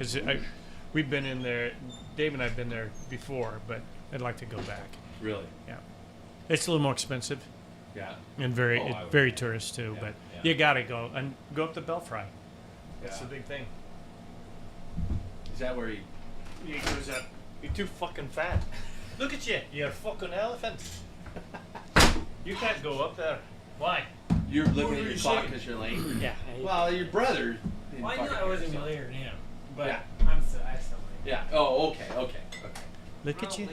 because we've been in there. Dave and I've been there before, but I'd like to go back. Really? Yeah. It's a little more expensive. Yeah. And very tourist too, but you gotta go and go up to Belfry. That's the big thing. Is that where he goes up? You're too fucking fat. Look at you. You're a fucking elephant. You can't go up there. Why? You're looking at your clock because you're late. Yeah. Well, your brother. Well, I knew I wasn't gonna be later than him, but Yeah. I still late. Yeah. Oh, okay. Look at you.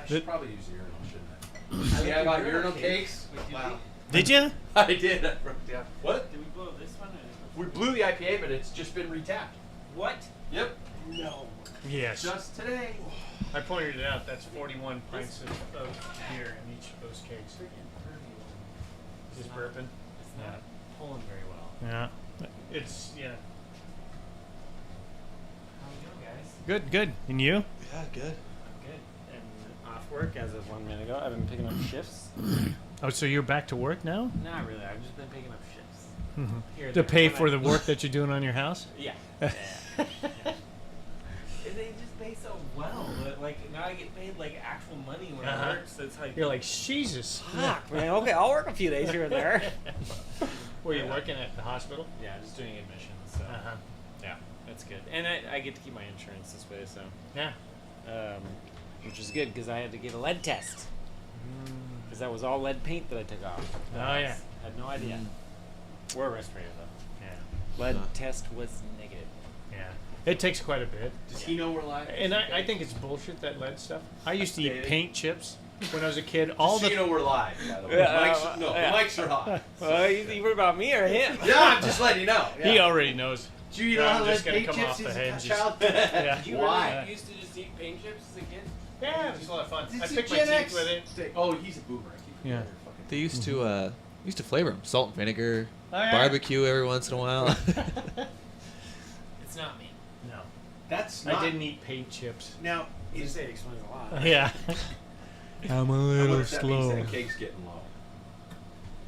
I should probably use the urinal, shouldn't I? Yeah, about urinal cakes. Wow. Did you? I did. Yeah. What? Did we blow this one? We blew the IPA, but it's just been retapped. What? Yep. No. Yes. Just today. I pointed it out. That's 41 pints of beer in each of those kegs. Just burping. It's not pulling very well. Yeah. It's How we doing, guys? Good. And you? Yeah, good. I'm good. And off work as of 1 minute ago. I've been picking up shifts. Oh, so you're back to work now? Not really. I've just been picking up shifts. Mm-hmm. Here and To there. pay When for I- the work that you're doing on your house? Yeah. They just pay so well. Like now I get paid like actual money when I work. So it's like You're like, Jesus. fuck, man. Okay, I'll work a few days here and there. Were you working at the hospital? Yeah, just doing admissions. So yeah, that's good. And I get to keep my insurance this way. So Yeah. which is good because I had to get a lead test. Because that was all lead paint that I took off. Oh, yeah. I had no idea. We're a respirator though. Yeah. Lead test was negative. Yeah. It takes quite a bit. Does he know we're live? And I think it's bullshit, that lead stuff. I used to eat David? paint chips when I was a kid. Just so you know we're live, by the way. Yeah, The yeah. mics are hot. Well, you worry about me or him? Yeah, I'm just letting you know. Yeah. He already knows. Do you know I'm how just lead gonna paint come chips off the is hinges. child? Yeah. Did you Why? really used to just eat paint chips as a kid? Yeah, it was a lot of fun. I It's a picked my Gen teeth X with it. thing. Oh, he's a boomer. I keep Yeah. forgetting your fucking- They used to flavor them. Salt and vinegar, Oh, yeah. barbecue every once in a while. It's not me. No. That's not. I didn't eat paint chips. Now, You is say it explains a lot. Yeah. I'm a I little wonder if that means slow. that cake's getting low.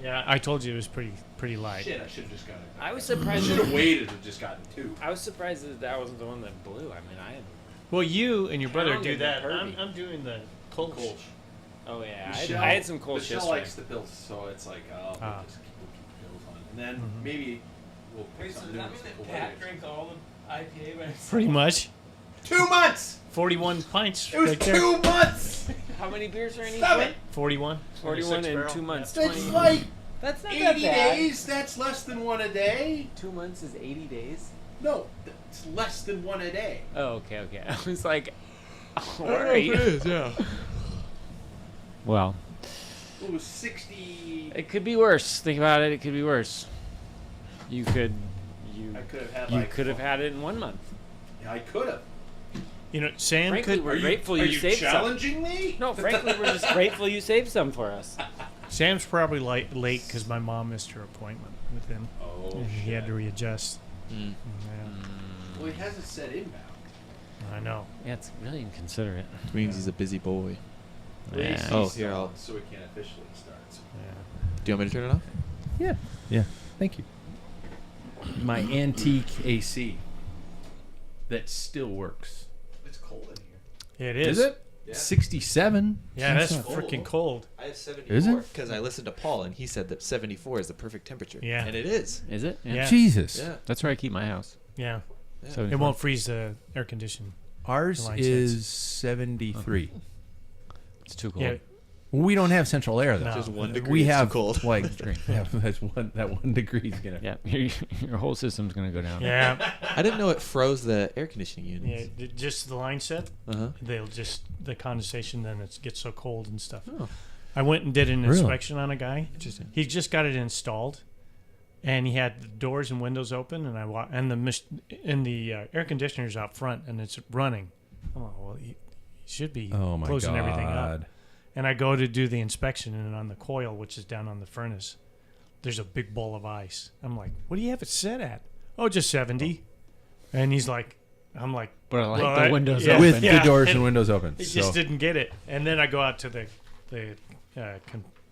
Yeah, I told you it was pretty light. Shit, I should have just got it. I was I surprised. should have waited and just gotten two. I was surprised that wasn't the one that blew. I mean, I had. Well, you and your brother do Pounded that. Kirby. I'm doing the Kolsch. Kolsch. Oh yeah, Michelle- I had some cold Michelle shit. likes the pills, so it's like, we'll Ah. just keep the pills on. And then Mhm. maybe we'll pick Wait, so something does new. that mean and that we'll Pat wait. drinks all the IPA by himself? Pretty much. 2 months! 41 pints. It was right there. 2 months! How many beers are in each Stop one? it! 41. 41 in 26 2 months. That's 20. like That's not 80 that bad. days. That's less than one a day. 2 months is 80 days. No, it's less than one a day. Oh, okay. I was like, I don't know if it is, yeah. Well, It was 60. it could be worse. Think about it. It could be worse. You could have had it in 1 month. Yeah, I could have. You know, Sam Frankly, could. we're grateful you saved some. challenging me? No, frankly, we're just grateful you saved some for us. Sam's probably late because my mom missed her appointment with him. Oh, And he had to readjust. Mm. Yeah, Well, he hasn't said inbound. I know. Yeah, it's really inconsiderate. Which means he's a busy boy. Yeah. Oh, here, I'll- So we can't officially start. Yeah. Do you want me to turn it off? Yeah. Thank you. My antique AC that still works. It's cold in here. It is. Is it? Yeah. 67? Yeah, that's not- freaking cold. I have 74. Is it? Because I listened to Paul, and he said that 74 is the perfect temperature. Yeah. And it is. Is it? Yeah. Jesus. Yeah. That's where I keep my house. Yeah. Yeah. So It won't freeze the air conditioning. Ours Line is 73. It's too cold. Yeah. We don't have central air, though. No. Just 1 degree. We it's too have cold. like that's that 1 degree is gonna. Yeah, your whole system's gonna go down. Yeah. I didn't know it froze the air conditioning Yeah. units. Just the line set. Uh-huh. They'll just the condensation. Then it gets so cold and stuff. Oh. I went and did an Really? inspection on a guy. Interesting. He just got it installed, and he had the doors and windows open, and the air conditioner's out front, and it's running. I'm like, well, he should be Oh my closing God. everything up. And I go to do the inspection, and on the coil, which is down on the furnace, there's a big ball of ice. I'm like, what do you have it set at? Oh, just 70. And he's like, I'm like, But I like well, the windows yeah. open. With Yeah. the doors and And windows open. he So just didn't get it. And then I go out to the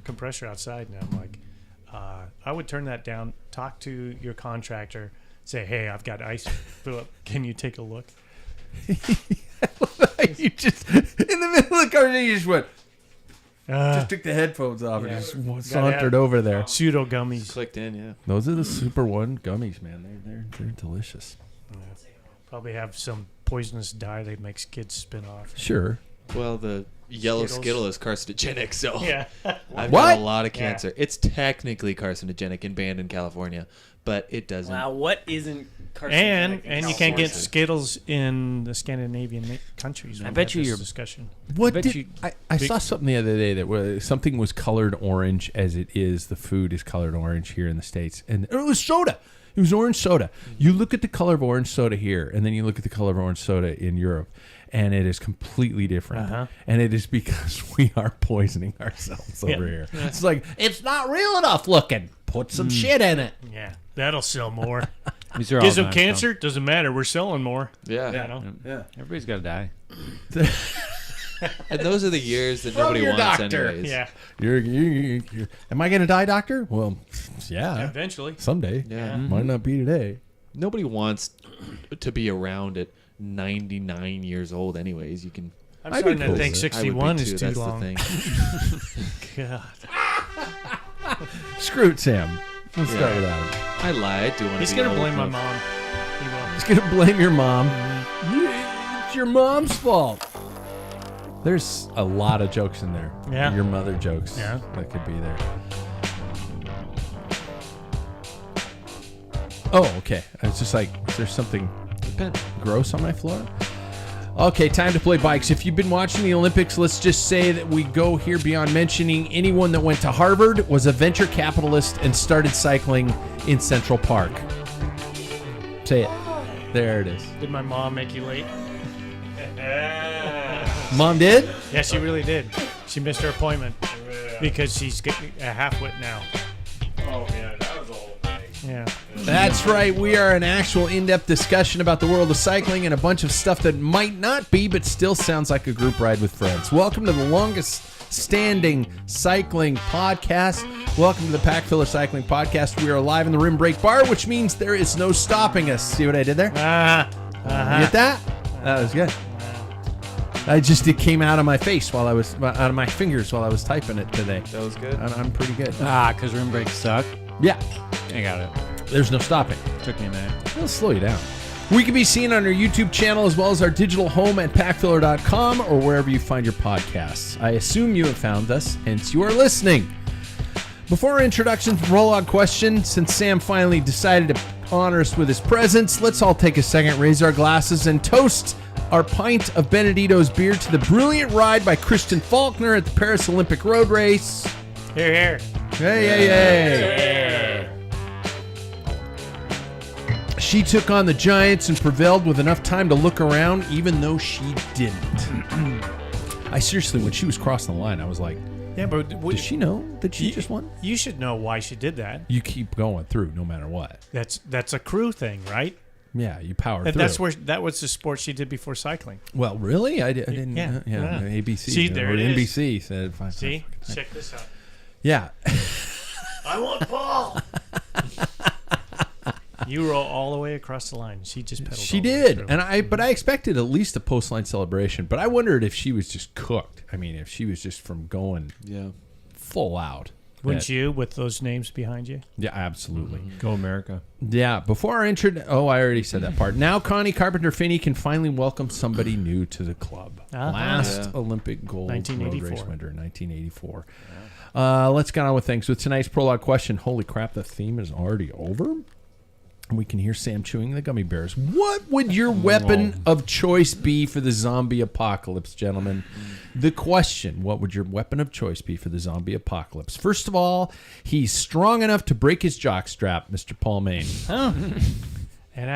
compressor outside, and I'm like, I would turn that down. Talk to your contractor. Say, hey, I've got ice. Philip, can you take a look? You just in the middle of the conversation, you just went. Uh, Just took the headphones off yeah. and just Gotta sauntered have- over there. Pseudo gummies. Clicked in, yeah. Those are the Super One gummies, man. They're delicious. Probably have some poisonous dye that makes kids spin off. Sure. Well, the yellow Skittles. Skittle is carcinogenic, so Yeah. I've What? got a lot of Yeah. cancer. It's technically carcinogenic and banned in California, but it doesn't. Wow, what isn't carcinogenic? and in you can't get California? Skittles in the Scandinavian countries. I when we bet had you this you're- discussion. What bet did you- I saw something the other day that was, something was colored orange as it is. The food is colored orange here in the States, and it was soda. It was orange soda. You look at the color of orange soda here, and then you look at the color of orange soda in Europe, and it is completely different. Uh-huh. And it is because we are poisoning ourselves over Yeah. here. It's like it's not real enough looking. Put some shit in it. Yeah, that'll sell more. These are all Gives them nice, cancer. Doesn't matter. We're selling more. Yeah. You know? Yeah. though. Everybody's got to die. And those are the years that From nobody your wants doctor. anyways. Yeah. You're, am I going to die, doctor? Well, yeah. Eventually. Someday. Yeah. Might not be today. Nobody wants to be around at 99 years old anyways. You can I'm I'd be starting to cool think with it. I would be 61 too, is too that's long. the thing. God. Screw it, Sam. Let's start with that. I lied. Do want to He's be gonna old blame my enough. mom. He will. He's going to blame your mom. It's your mom's fault. There's a lot of jokes in there. Yeah. Your mother jokes. Yeah. That could be there. Oh, okay. I was just like, is there something gross on my floor? Okay, time to play bikes. If you've been watching the Olympics, let's just say that we go here beyond mentioning anyone that went to Harvard, was a venture capitalist, and started cycling in Central Park. Say it. There it is. Did my mom make you late? Mom did? Yeah, she really did. She missed her appointment because she's getting a half-wit now. Oh, yeah, that was the whole thing. Yeah. That's right. We are an actual in-depth discussion about the world of cycling and a bunch of stuff that might not be, but still sounds like a group ride with friends. Welcome to the longest standing cycling podcast. Welcome to the Packfiller Cycling Podcast. We are live in the Rim Break Bar, which means there is no stopping us. See what I did there? You get that? That was good. It came out of my face out of my fingers while I was typing it today. That was good. I'm pretty good. Because rim brakes suck. Yeah, I got it. there's no stopping. Took me a minute. It'll slow you down. We can be seen on our YouTube channel as well as our digital home at packfiller.com or wherever you find your podcasts. I assume you have found us, hence you are listening. Before our introduction to the prologue question, since Sam finally decided to honor us with his presence, let's all take a second, raise our glasses, and toast our pint of Benedito's beer to the brilliant ride by Christian Faulkner at the Paris Olympic Road Race. Here, here. Hey. She took on the Giants and prevailed with enough time to look around, even though she didn't. I seriously, when she was crossing the line, I was like, Yeah, but does she know that she just won? You should know why she did that. You keep going through no matter what. That's a crew thing, right? Yeah, you power And through. that was the sport she did before cycling. Well, really? I didn't. Yeah, yeah. ABC See, there or it is. NBC said. Fine, See? fine. Check this out. Yeah. I want Paul. You roll all the way across the line. She just pedaled. She all the way did, through. and but I expected at least a post-line celebration. But I wondered if she was just cooked. I mean, if she was just from going Yeah. full out. Wouldn't That- you with those names behind you? Yeah, absolutely. Go America. Yeah. Before our intro, I already said that part. Now, Connie Carpenter Finney can finally welcome somebody new to the club. Uh-huh. Last Yeah. Olympic gold road 1984. race winner, 1984. Let's get on with things. With tonight's prologue question, holy crap, the theme is already over. We can hear Sam chewing the gummy bears. What would your weapon of choice be for the zombie apocalypse, gentlemen? The question, what would your weapon of choice be for the zombie apocalypse? First of all, he's strong enough to break his jockstrap, Mr. Paul Main. And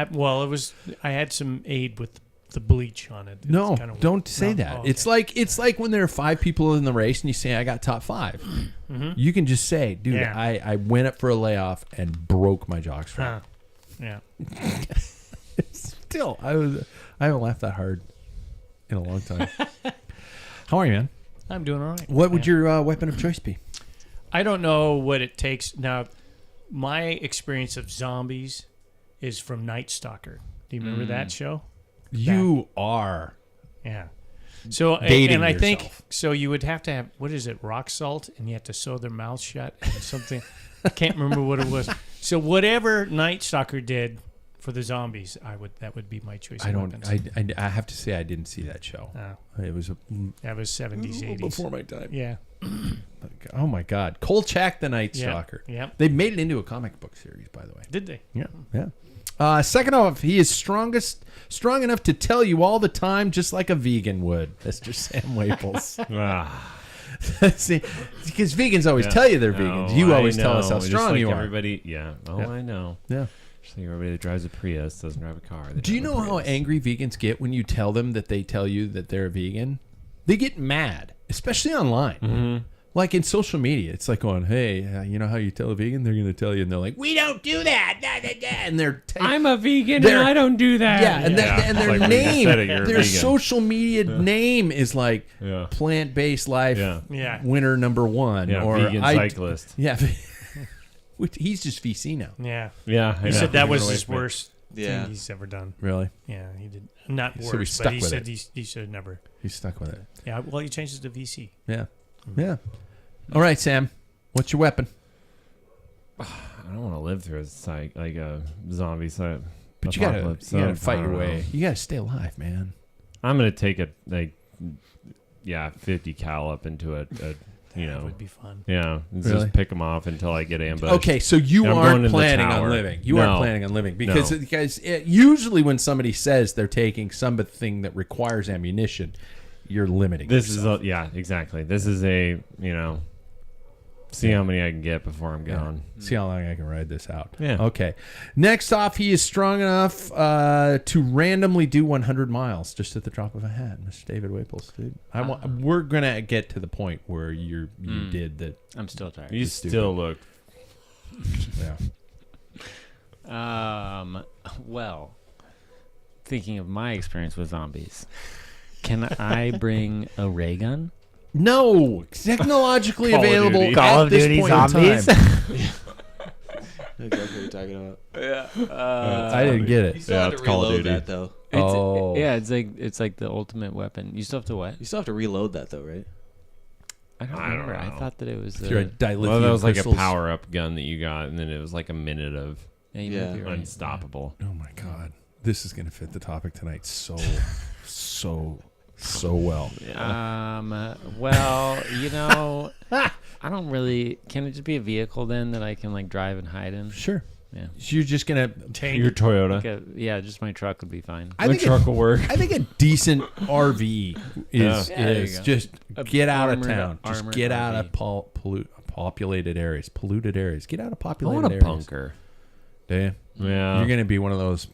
I had some aid with the bleach on it. It's No, kinda don't weird. say No? that. Oh, okay. It's like when there are 5 people in the race and you say, I got top 5. You can just say, dude, Yeah. I went up for a layoff and broke my jockstrap. Huh. Yeah. Still, I haven't laughed that hard in a long time. How are you, man? I'm doing all right. What would your weapon of choice be? I don't know what it takes. Now, my experience of zombies is from Night Stalker. Do you remember that show? You are Yeah. So dating and I think yourself. so. You would have to have, what is it, rock salt, and you have to sew their mouth shut and something. I can't remember what it was. So whatever Night Stalker did for the zombies, that would be my choice. I of don't. weapons. I have to say I didn't see that show. It was That was 70s, 80s. before my time. Yeah. Oh my God, Kolchak the Night Yeah. Stalker. Yeah. They made it into a comic book series, by the way. Did they? Yeah. Second off, he is strong enough to tell you all the time, just like a vegan would. Mr. Sam Waples. See, because vegans always tell you they're vegans. You always tell us how strong you are. Everybody, I know. Yeah. Just like everybody that drives a Prius doesn't drive a car. They Do you drive know a how Prius. angry vegans get when you tell them that they tell you that they're a vegan? They get mad, especially online. Mm-hmm. Like in social media, it's like going, "Hey, you know how you tell a vegan? They're going to tell you," and they're like, "We don't do that." Da, da, da. And they're I'm a vegan They're- and I don't do that. yeah, and, and their Like when you name, said it, you're a their vegan. social media name is like Yeah. plant-based life Yeah. winner #1 Yeah, or vegan cyclist. Yeah, which he's just VC now. Yeah. Yeah, He said that was his worst Yeah. thing he's ever done. Really, Yeah, he did. Not So he worse, stuck but he with said it. he should have never. he's stuck with it. Yeah, well, he changed it to VC. Yeah, yeah. All right, Sam, what's your weapon? I don't want to live through a zombie site. But you gotta fight your way. You gotta stay alive, man. I'm gonna take 50 cal up into a That would be fun. yeah. Let's Really? just pick them off until I get ambushed. Okay, so you And I'm going aren't in the planning on tower. living. You No. aren't planning on living because No. usually when somebody says they're taking something that requires ammunition, you're limiting. This yourself. is exactly. This is see how many I can get before I'm gone. See how long I can ride this out. Yeah. Okay. Next off, he is strong enough to randomly do 100 miles just at the drop of a hat. Mr. David Waples, dude. We're gonna get to the point where you did that. I'm still tired. You still look. Yeah. Well, thinking of my experience with zombies, can I bring a ray gun? No, technologically Call of available Duty. Call at of this Duty point zombies? in time. That's what you're talking about. I didn't get You it. still have it's to Call of reload Duty. that though. Oh. Yeah, it's like the ultimate weapon. You still have to what? You still have to reload that though, right? I don't I don't remember. I know. thought that it was. If you're a dilithium Well, that was like crystals. a power-up gun that you got, and then it was like a minute of yeah, you Yeah. might be right. unstoppable. Oh my God, this is gonna fit the topic tonight so well. Well, I don't really. Can it just be a vehicle then that I can like drive and hide in? Sure. Yeah. So you're just gonna. Your Toyota. Like just my truck would be fine. I think truck will work. I think a decent RV is Yeah, there you go. just A get out of armored- town. Just armored get out RV. of polluted areas. Polluted areas. Get out of I populated want a areas. bunker. Do you? Yeah. You're gonna be one of those.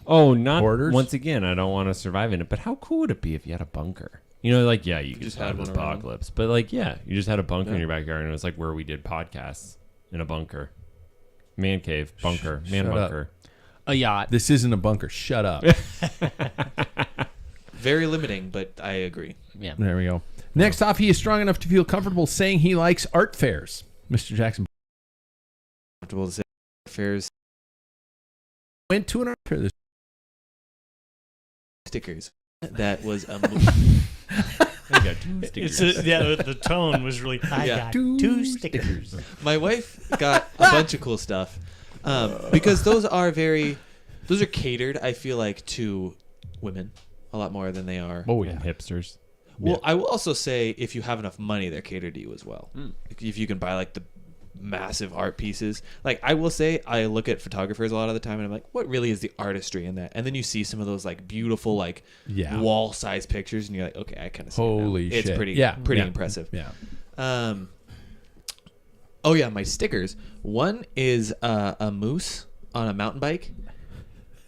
Oh, not Hoarders? once again. I don't want to survive in it. But how cool would it be if you had a bunker? You know, like you could just have had this one around. apocalypse, but like you just had a bunker in Yeah. your backyard, and it was like where we did podcasts in a bunker, man cave, bunker, man shut up. bunker. A yacht. This isn't a bunker. Shut up. Very limiting, but I agree. Yeah. There we go. Next off, he is strong enough to feel comfortable saying he likes art fairs. Mr. Jackson Comfortable to say fairs went to an art fair this stickers. That was a I got two stickers. The tone was really. I Yeah. got two stickers. My wife got a bunch of cool stuff because those are catered. I feel like to women a lot more than they are. Oh And hipsters. Well, I will also say if you have enough money, they're catered to you as well. If you can buy like the massive art pieces, like I will say, I look at photographers a lot of the time, and I'm like, what really is the artistry in that? And then you see some of those like beautiful like wall size pictures, and you're like, okay, I kind of see Holy it now. shit. It's pretty Yeah. pretty Yeah. impressive. Yeah. Oh yeah, my stickers. One is a moose on a mountain bike,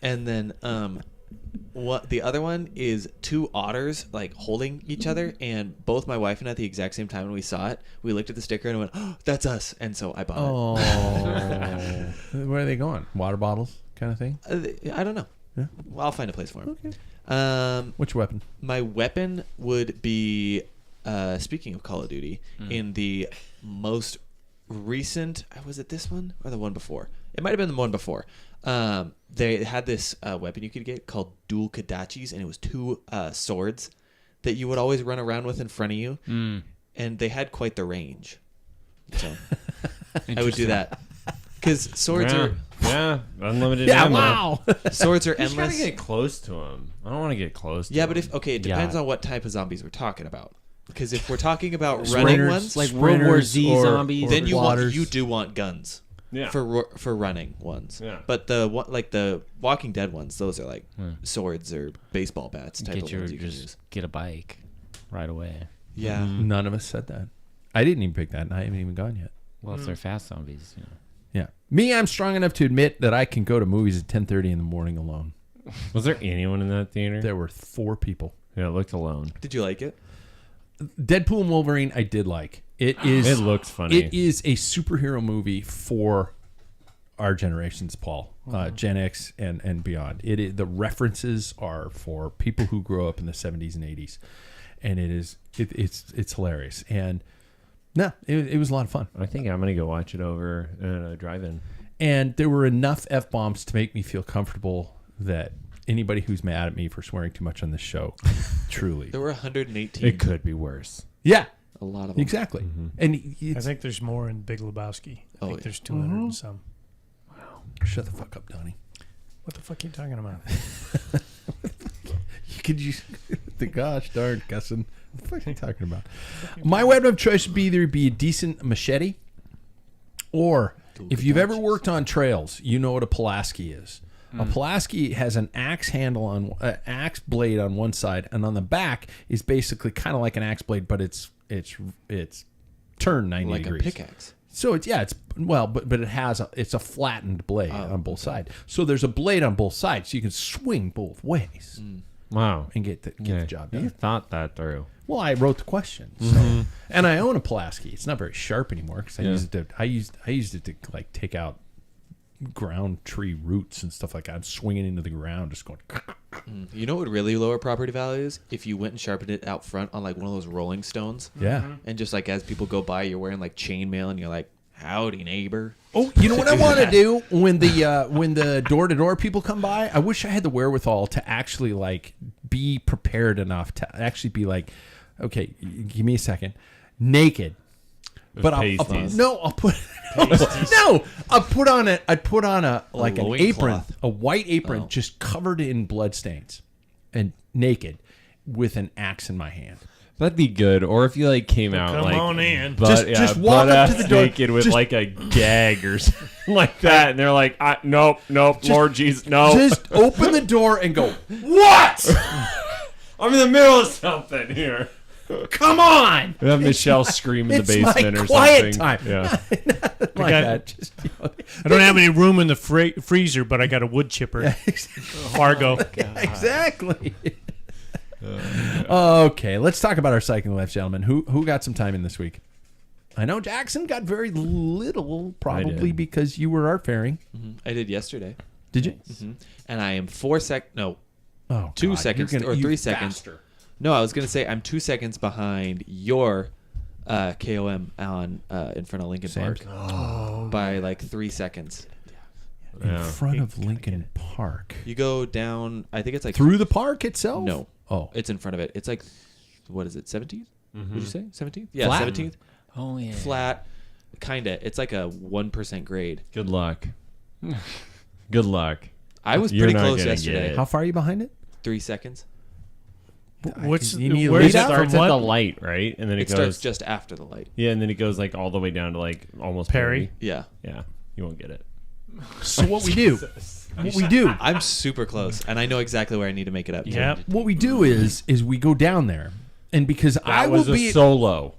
and then what the other one is two otters like holding each other, and both my wife and I at the exact same time when we saw it, we looked at the sticker and went, "Oh, that's us!" And so I bought Oh. Where are they going? Water bottles kind of thing? it. I don't know. Yeah. Well, I'll find a place for them. Okay. Which weapon? My weapon would be, speaking of Call of Duty, in the most recent, was it this one or the one before? It might have been the one before. They had this weapon you could get called dual kadachis, and it was 2 swords that you would always run around with in front of you, and they had quite the range. So I would do that because swords are unlimited Yeah, ammo. wow. swords are You just gotta endless. get close to them. I don't want to get close to Yeah, them. but it depends on what type of zombies we're talking about. Because if we're talking about running Sprinters, ones, Like World War Z or- zombies. or then plotters. you do want guns. Yeah. For running ones. Yeah. But the Walking Dead ones, those are like swords or baseball bats type of ones you can use. Get a bike right away. Yeah. None of us said that. I didn't even pick that, and I haven't even gone yet. Well, if they're fast zombies, Yeah. Me, I'm strong enough to admit that I can go to movies at 10:30 in the morning alone. Was there anyone in that theater? There were 4 people. Yeah, it looked alone. Did you like it? Deadpool and Wolverine, I did like. It is. It looks funny. It is a superhero movie for our generations, Paul, Gen X and beyond. The references are for people who grew up in the 70s and 80s, and it's hilarious. And no, it was a lot of fun. I think I'm gonna go watch it over at a drive-in. And there were enough F-bombs to make me feel comfortable that anybody who's mad at me for swearing too much on this show, truly. There were 118. It could be worse. Yeah, A lot of them. exactly. And I think there's more in Big Lebowski. I think yeah. there's 200 and some. Shut the fuck up, Donnie. What the fuck are you talking about? Could you? The gosh darn cussing. What the fuck are you talking about? My weapon of choice would either be a decent machete, or if you've ever worked on trails, you know what a Pulaski is. A Pulaski has an axe handle on axe blade on one side, and on the back is basically kind of like an axe blade, but it's turned 90 Like degrees. a pickaxe. So it's but it's a flattened blade on both sides. So there's a blade on both sides, so you can swing both ways Wow. and get the job You done. thought that through. Well, I wrote the question, so. And I own a Pulaski. It's not very sharp anymore because I used it to like take out ground tree roots and stuff like that. I'm swinging into the ground, just going. You know what would really lower property values? If you went and sharpened it out front on like one of those Rolling Stones. Yeah. And just like as people go by, you're wearing like chainmail and you're like, howdy, neighbor. Oh, you know what I want to do when the door-to-door people come by? I wish I had the wherewithal to actually like be prepared enough to actually be like, okay, give me a second, naked. But I'll put on a like an apron, loincloth. a white apron, just covered in bloodstains, and naked, with an axe in my hand. That'd be good. Or if you like came out Come like on in. Just walk up to the door. naked with Just- like a gag or something like that, and they're like, nope, Lord Jesus, no. Just open the door and go. What? I'm in the middle of something here. Come on! We have Michelle scream in the It's my basement or quiet something. time. Yeah. Like got- that. Just, I don't have any room in the freezer, but I got a wood chipper. Fargo. exactly. Okay, let's talk about our cycling life, gentlemen. Who got some time in this week? I know Jackson got very little, probably did. because you were art fairing. I did yesterday. Did you? And I am 2 seconds or 3 seconds. No, I was going to say I'm 2 seconds behind your KOM on in front of Lincoln Park by like 3 seconds. In Yeah. front of Lincoln Park. You go down, I think it's like Through the park itself? No. Oh. It's in front of it. It's like, what is it, 17th? Would you say 17th? Yeah, Flat? 17th. Oh yeah. Flat, kind of. It's like a 1% grade. Good luck. Good luck. I was You're pretty not close gonna yesterday. get it. How far are you behind it? 3 seconds. What's You need a where's lead it out? from? Starts at the What? light, right? And then It it starts goes. just after the light. Yeah, and then it goes like all the way down to like almost Perry? Yeah. Yeah, you won't get it. So what we do? I'm super close, and I know exactly where I need to make it up. to. Yep. What we do is we go down there, and because I That will was a be solo.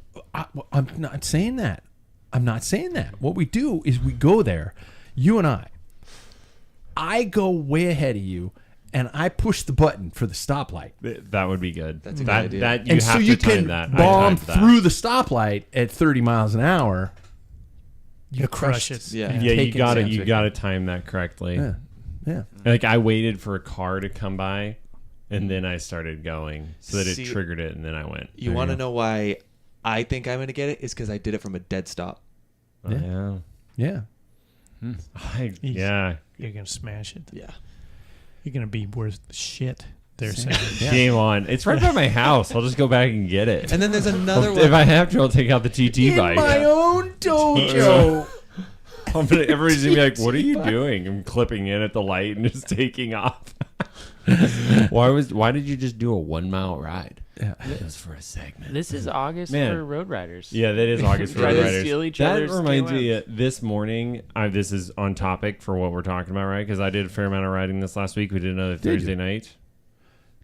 I'm not saying that. I'm not saying that. What we do is we go there, you and I go way ahead of you, and I push the button for the stoplight. That would be good. That's a good that, idea. That you And have so to you time can that. I bomb timed that. through the stoplight at 30 miles an hour. You crush it. Yeah. and Yeah, take you got it. to You got to time that correctly. Yeah. Yeah. Like I waited for a car to come by, and then I started going so that See, it triggered it, and then I went. You want to know why I think I'm going to get it? Is because I did it from a dead stop. Yeah. Yeah. Yeah. You're gonna smash it. Yeah. You're gonna be worth shit. They're saying. Game on. It's right by my house. I'll just go back and get it. And then there's another If one. I have to, I'll take out the TT bike. own dojo. Everybody's gonna be like, "What are you doing?" I'm clipping in at the light and just taking off. Why did you just do a 1 mile ride? Yeah. It was for a segment. This is August Man. for road riders. Yeah, that is August for Try road to riders. steal each That other's reminds me, KOMs. this morning, this is on topic for what we're talking about, right? Because I did a fair amount of riding this last week. We did another Thursday night.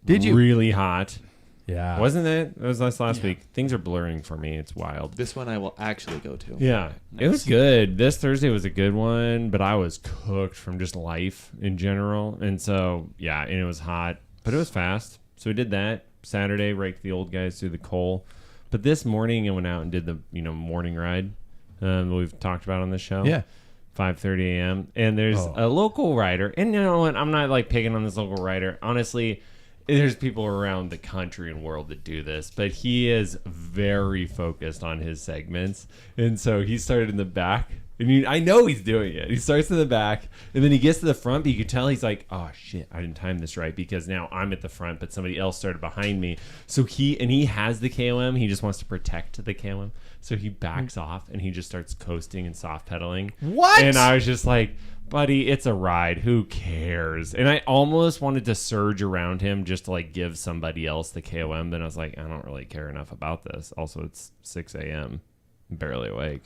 Did you? Really hot. Yeah. Wasn't it? It was last week. Things are blurring for me. It's wild. This one I will actually go to. Yeah, it was good. This Thursday was a good one, but I was cooked from just life in general. And so, yeah, and it was hot, but it was fast. So we did that. Saturday, raked the old guys through the coal. But this morning, I went out and did the morning ride that we've talked about on the show. Yeah. 5:30 a.m. And there's a local rider. And you know what? I'm not like picking on this local rider. Honestly, there's people around the country and world that do this, but he is very focused on his segments. And so he started in the back. And I know he's doing it. He starts in the back, and then he gets to the front, but you can tell he's like, oh, shit, I didn't time this right because now I'm at the front, but somebody else started behind me. So he has the KOM. He just wants to protect the KOM. So he backs off, and he just starts coasting and soft pedaling. What? And I was just like, buddy, it's a ride. Who cares? And I almost wanted to surge around him just to like give somebody else the KOM, but I was like, I don't really care enough about this. Also, it's 6 a.m. I'm barely awake.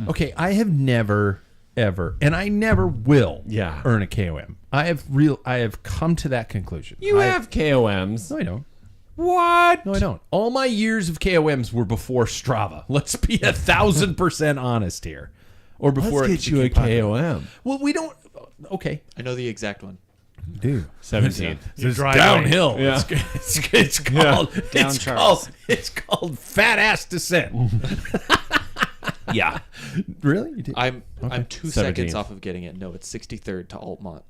Okay, I have never, ever, and I never will earn a KOM. I have come to that conclusion. You have KOMs. No, I don't. What? No, I don't. All my years of KOMs were before Strava. Let's be 1,000% honest here. Or before Let's it get you a became popular. KOM. Well, we don't. Okay. I know the exact one. Dude. 17th. Your It's driveway. downhill. Yeah. It's called Down Charles. It's called fat ass descent. Yeah. Really? You did? I'm 2 seconds 17th. off of getting it. No, it's 63rd to Altamont.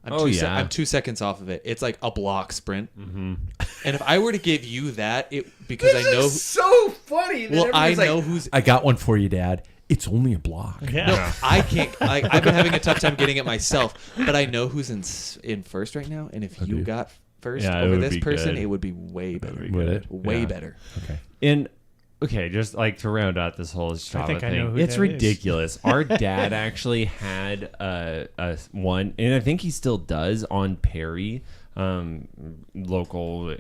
I'm 2 seconds off of it. It's like a block sprint. Mm-hmm. And if I were to give you that, because I know. so funny. That Well, I everybody's like, know who's. I got one for you, Dad. It's only a block. Yeah. No, I can't. I've been having a tough time getting it myself, but I know who's in first right now. And if you got first Yeah, it over would this be person, good. it would be way better. Would it? Way Yeah. better. Okay. And okay, just like to round out this whole Strava think I thing, know who it's that is. ridiculous. Our dad actually had a one, and I think he still does on Perry, local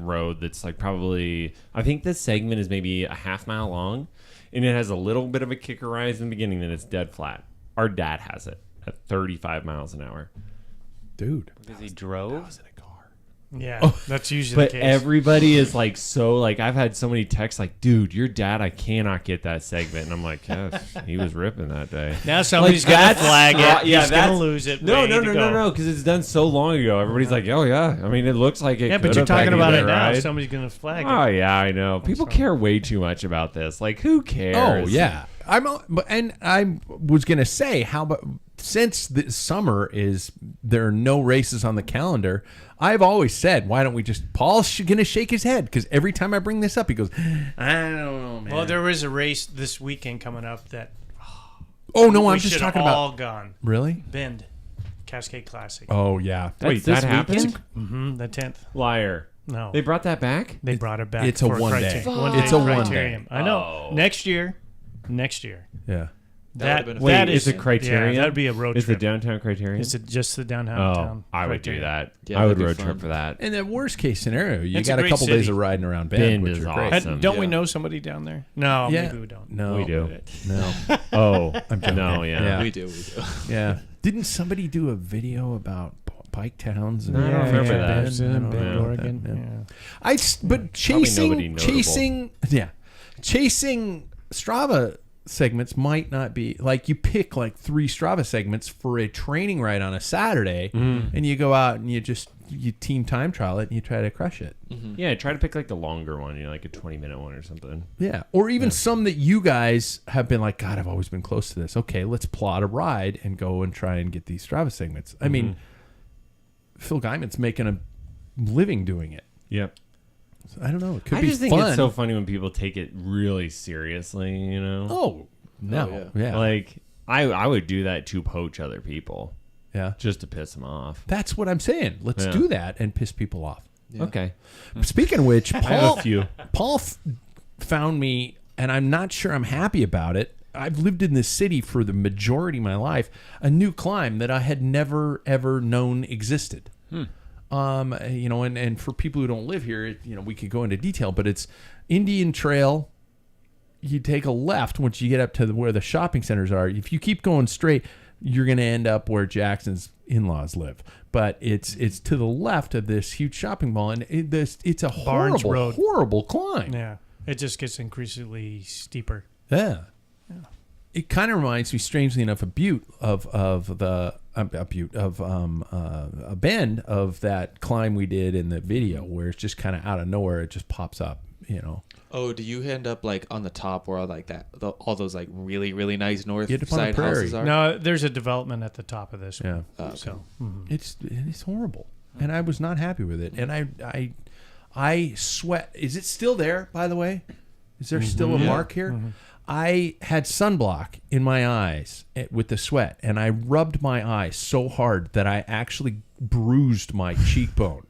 road that's like probably. I think this segment is maybe a half mile long, and it has a little bit of a kicker rise in the beginning, then it's dead flat. Our dad has it at 35 miles an hour. Dude. Because he drove. Yeah, that's usually But the case. everybody is like so like I've had so many texts like, dude, your dad, I cannot get that segment, and I'm like, yes, he was ripping that day. Now somebody's Like, gonna that's- flag it. yeah, He's gonna that's- lose it. No, Way no, to no, go. no, because it's done so long ago. Everybody's like, oh yeah, I mean, it looks like it. Yeah, but could you're have talking back in about the it now. ride. Somebody's gonna flag it. Oh yeah, I know. People care way too much about this. Like, who cares? Oh yeah, I was gonna say, how about since the summer there are no races on the calendar, I've always said, why don't we just? Paul's gonna shake his head because every time I bring this up, he goes, I don't know, man. Well, there is a race this weekend coming up that Oh no, I'm we just should talking all about gone. really. Bend, Cascade Classic. Oh yeah, Wait, this that happens? weekend? The 10th. Liar. No, They brought that back. they brought it back. it's a for one day. criteria- one It's a one criterium. day. I know. Oh. Next year. Yeah. That would've been a Wait, that is is it Criterion? Yeah, that'd be a road Is the trip. downtown Criterion? Is it just the downtown Oh, town? I would do Criterion? that. Yeah, I would that'd be road fun. trip for that. And the worst case scenario, you It's a got a great couple city. days of riding around Bend, Bend which is are great. awesome. Don't we Yeah. know somebody down there? No, Yeah. maybe we don't. No, We do. No, Oh, joking. no, yeah. Yeah. We do. yeah. Didn't somebody do a video about bike towns? And No, I don't remember that. Bend? Bend, I don't Bend, know about Oregon. that, no. Yeah. But nobody chasing notable. chasing Strava segments might not be like you pick like 3 Strava segments for a training ride on a Saturday, and you go out and you team time trial it and you try to crush it. Yeah, try to pick like the longer one, like a 20-minute one or something. Yeah, or even some that you guys have been like, God, I've always been close to this. Okay, let's plot a ride and go and try and get these Strava segments. I mean, Phil Guyman's making a living doing it. Yep. So I don't know. It could I be just think fun. it's so funny when people take it really seriously, Oh, No. Oh, yeah. Like I would do that to poach other people Yeah. just to piss them off. That's what I'm saying. Let's Yeah. do that and piss people off. Okay. Speaking of which, I have a few. Paul found me, and I'm not sure I'm happy about it. I've lived in this city for the majority of my life, a new climb that I had never, ever known existed. And for people who don't live here, we could go into detail, but it's Indian Trail. You take a left once you get up to where the shopping centers are. If you keep going straight, you're going to end up where Jackson's in-laws live. But it's to the left of this huge shopping mall, and it's a Barnes horrible, Road. horrible climb. Yeah. It just gets increasingly steeper. Yeah. It kind of reminds me, strangely enough, a bend of that climb we did in the video, where it's just kind of out of nowhere. It just pops up, Oh, do you end up like on the top where like that, all those like really, really nice north Get up on the side prairie. houses are? No, there's a development at the top of this Yeah. one. Oh, okay. So It's horrible, and I was not happy with it. And I sweat. Is it still there? By the way, is there still a mark here? I had sunblock in my eyes with the sweat, and I rubbed my eyes so hard that I actually bruised my cheekbone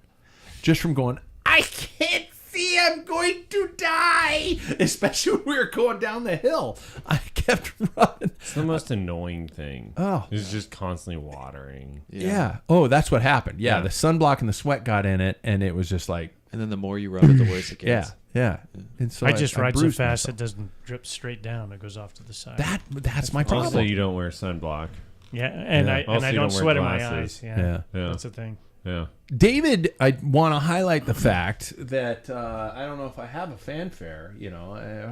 just from going, I can't see, I'm going to die. Especially when we were going down the hill. I kept rubbing. It's the most annoying thing. Oh. It's just constantly watering. Yeah. Oh, that's what happened. Yeah, Yeah. the sunblock and the sweat got in it, and it was just like, And then the more you rub it, the worse it gets. yeah. And so I just ride so bruised fast myself. it doesn't drip straight down. It goes off to the side. That's my problem. Also, you don't wear sunblock. yeah, and Yeah. I Also, you don't don't wear sweat in my glasses. eyes. Yeah. Yeah. That's the thing. Yeah. David, I want to highlight the fact that I don't know if I have a fanfare.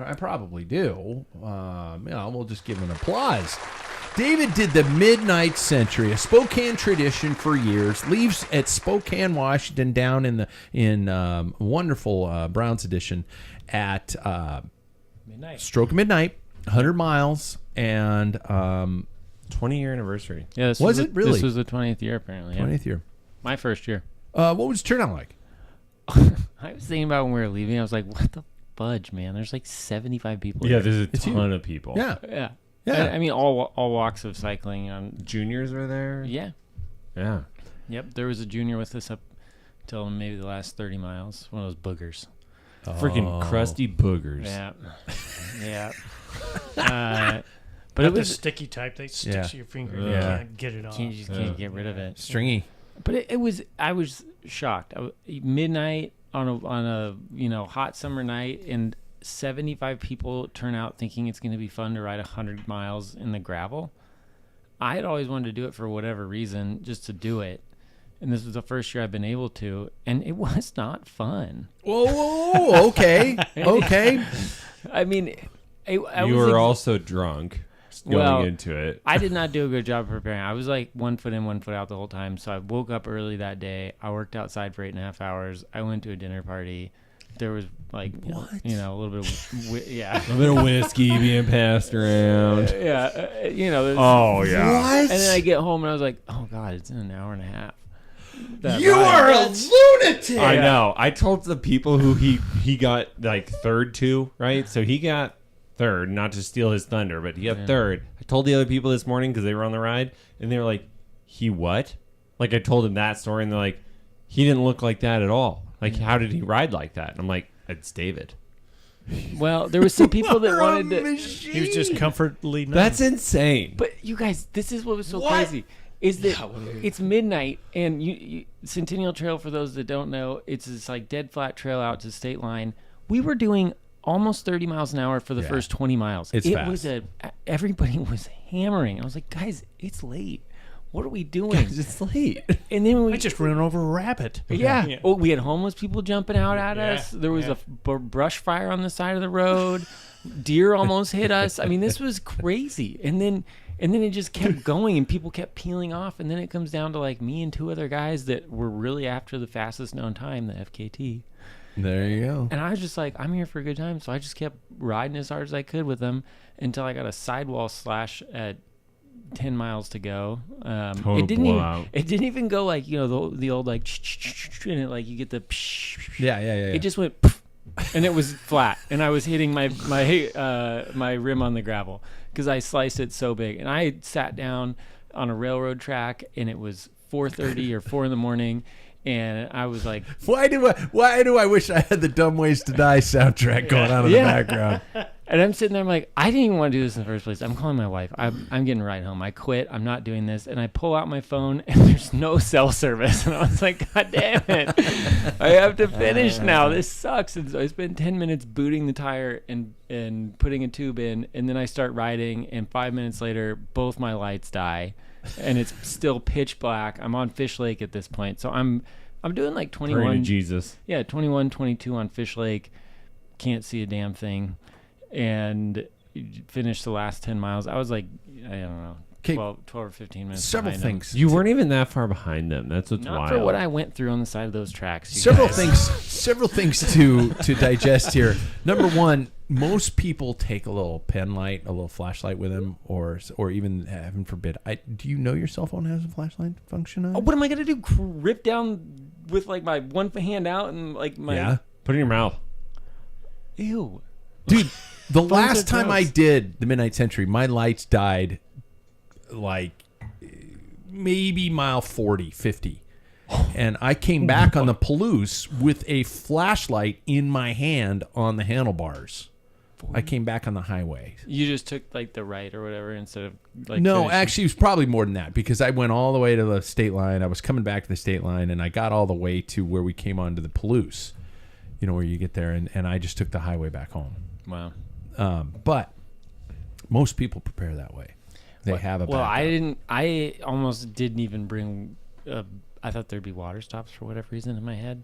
I probably do. We'll just give him an applause. David did the Midnight Century, a Spokane tradition for years. Leaves at Spokane, Washington, down in wonderful Browns edition at Midnight. Stroke of Midnight, 100 miles, and 20-year anniversary. Yeah, this Was was it really? This was the 20th year, apparently. Yeah. 20th year. My first year. What was turnout like? I was thinking about when we were leaving. I was like, what the fudge, man? There's like 75 people Yeah, here. there's a It's ton of people. Yeah. Yeah. Yeah. I mean, all walks of cycling. Juniors are there. Yeah. Yeah. Yep. There was a junior with us up till maybe the last 30 miles. One of those boogers. Freaking crusty boogers. Yeah. Yeah. But but it the was sticky type that sticks Yeah. to your finger. Yeah. You can't get it off. you just can't get rid of it. Stringy. But it was. I was shocked. Midnight on a hot summer night, and 75 people turn out thinking it's going to be fun to ride 100 miles in the gravel. I had always wanted to do it for whatever reason, just to do it. And this was the first year I've been able to, and it was not fun. Whoa, okay. Okay. I mean, You were also drunk going Well, into it. I did not do a good job preparing. I was like 1 foot in, 1 foot out the whole time. So I woke up early that day. I worked outside for 8.5 hours. I went to a dinner party. There was like, a little bit of, yeah. A bit of whiskey being passed around. Yeah. There's- Oh, yeah. And then I get home and I was like, oh God, it's in an hour and a half. That You ride. are a lunatic. I know. I told the people who he got like third to, right? So he got third, not to steal his thunder, but he got third. I told the other people this morning because they were on the ride, and they were like, he what? Like I told him that story, and they're like, he didn't look like that at all. Like, how did he ride like that? And I'm like, it's David. Well, there was some people that wanted to. He was just comfortably numb. That's insane. But you guys, this is what was so crazy. Is that it's midnight and you Centennial Trail, for those that don't know, it's this like dead flat trail out to state line. We were doing almost 30 miles an hour for the first 20 miles. It's it fast. was everybody was hammering. I was like, guys, it's late. What are we doing? It's late. And then we I just ran over a rabbit. yeah. Oh, we had homeless people jumping out at us. There was a brush fire on the side of the road. Deer almost hit us. I mean, this was crazy. And then it just kept going, and people kept peeling off. And then it comes down to like me and two other guys that were really after the fastest known time, the FKT. There you go. And I was just like, I'm here for a good time. So I just kept riding as hard as I could with them until I got a sidewall slash at 10 miles to go. Total It didn't blowout. even go like, the old like, and it like you get the, Yeah. it just went, and it was flat, and I was hitting my rim on the gravel. because I sliced it so big. And I sat down on a railroad track, and it was 4:30 or 4 in the morning, and I was like, Why do I wish I had the Dumb Ways to Die soundtrack going on in the background? and I'm sitting there, I'm like, I didn't even want to do this in the first place. I'm calling my wife. I'm getting a ride home. I quit. I'm not doing this. And I pull out my phone, and there's no cell service. And I was like, God damn it. I have to finish now. This sucks. And so I spent 10 minutes booting the tire and putting a tube in. And then I start riding. And 5 minutes later, both my lights die. And it's still pitch black. I'm on Fish Lake at this point. So I'm doing like 21. Pray to Jesus. Yeah, 21, 22 on Fish Lake. Can't see a damn thing. And finished the last 10 miles. I was like, I don't know, 12 or 15 minutes. Several behind them. things. You weren't even that far behind them. That's what's Not wild. for what I went through on the side of those tracks. Several things to digest here. Number one, most people take a little pen light, a little flashlight with them, or even, heaven forbid, do you know your cell phone has a flashlight function on it? Oh, what am I gonna do? Rip down with like my one hand out and like my Put it in your mouth. Ew, dude. The last are time gross. I did the Midnight Century, my lights died like maybe mile 40, 50. And I came back on the Palouse with a flashlight in my hand on the handlebars. I came back on the highway. You just took like the right or whatever instead of like. No, finishing. actually, it was probably more than that because I went all the way to the state line. I was coming back to the state line, and I got all the way to where we came onto the Palouse, where you get there, and I just took the highway back home. Wow. But most people prepare that way. They have a Well, backup. I didn't. I almost didn't even bring. I thought there'd be water stops for whatever reason in my head.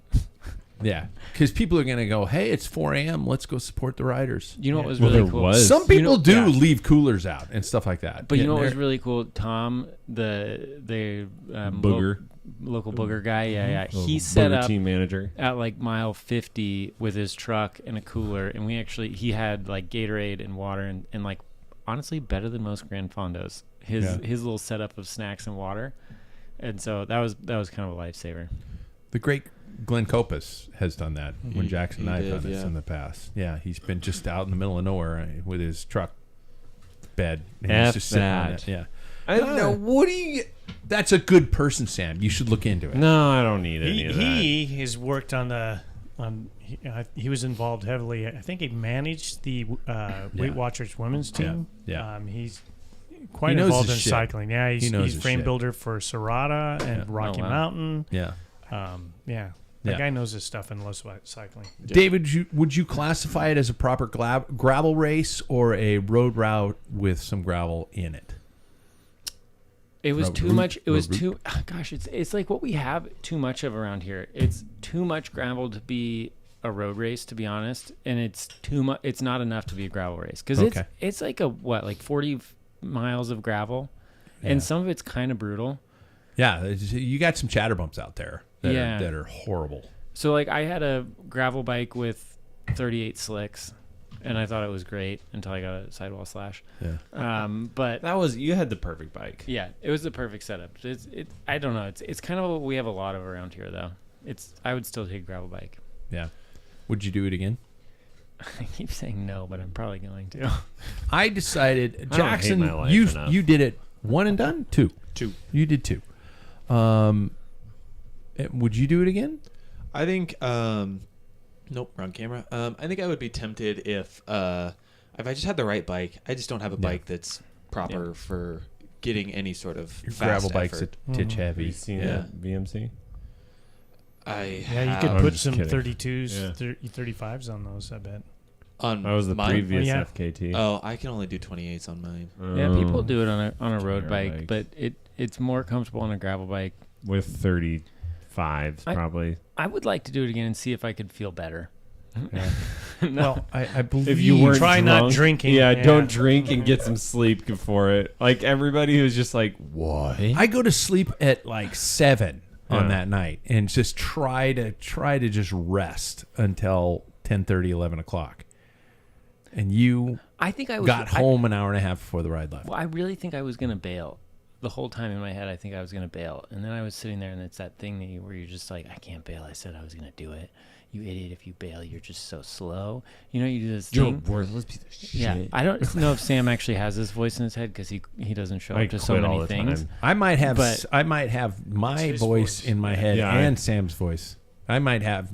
Yeah, because people are going to go, hey, it's 4 a.m. Let's go support the riders. You know what was Well, really there cool? was. Some people do yeah. leave coolers out and stuff like that. But you know what they're- was really cool? Tom, the Booger. local booger guy, yeah. Little He set Booger up team manager. at like mile 50 with his truck and a cooler, and he had like Gatorade and water and like honestly better than most Grand Fondos. His little setup of snacks and water, and so that was kind of a lifesaver. The great Glenn Copus has done that when Jackson and I have did, done this yeah. in the past. Yeah, he's been just out in the middle of nowhere with his truck bed. And F he's just sitting on that. it. Yeah. I don't know. What do you get? That's a good person, Sam. You should look into it. No, I don't need any of that. He has worked he was involved heavily. I think he managed the Weight Watchers women's team. Yeah. He's He quite knows involved in his shit. cycling. Yeah, He knows he's his frame shit. builder for Serrata and Yeah. Rocky Oh, wow. Mountain. Yeah. The Yeah. guy knows his stuff and loves cycling. David, would you classify it as a proper gravel race or a road route with some gravel in it? It was Road too route, much. It was road too. Gosh, it's like what we have too much of around here. It's too much gravel to be a road race, to be honest, and it's too much. It's not enough to be a gravel race because Okay. it's like like 40 miles of gravel, and some of it's kind of brutal. Yeah, you got some chatterbumps out there that are horrible. So like I had a gravel bike with 38 slicks, and I thought it was great until I got a sidewall slash. Yeah. But You had the perfect bike. yeah, it was the perfect setup. I don't know. It's kind of what we have a lot of around here though. I would still take a gravel bike. Yeah. Would you do it again? I keep saying no, but I'm probably going to. I decided, I don't Jackson, hate my life enough. you did it one and done? Two. You did two. Would you do it again? I think nope, wrong camera. I think I would be tempted if I just had the right bike. I just don't have a bike that's proper for getting any sort of Your fast gravel bike's effort. a titch Have heavy. you seen Yeah. that VMC? Yeah, you I'm could put just some kidding. 32s, 35s on those, I bet. on That was the mine? previous Yeah. FKT. Oh, I can only do 28s on mine. Yeah, people do it on a road Share bike, bike. but it's more comfortable on a gravel bike. With 35s, probably. I would like to do it again and see if I could feel better. Well, I believe If you weren't try not drunk, drinking. Yeah, don't drink and get some sleep before it. Like everybody was just like, "What?" I go to sleep at like 7 on Yeah. that night and just try to just rest until 10:30, 11 o'clock. And you I think I was got home an hour and a half before the ride left. Well, I really think I was gonna bail. The whole time in my head, I think I was gonna bail, and then I was sitting there, and it's that thing where you're just like, I can't bail. I said I was gonna do it, you idiot, if you bail, you're just so slow. You know, you do this You're thing. worthless piece of shit. Yeah, I don't know if Sam actually has this voice in his head because he doesn't show I up to so quit all many the things. time. I might have But- my his voice voice. in my head Yeah, and Sam's voice. I might have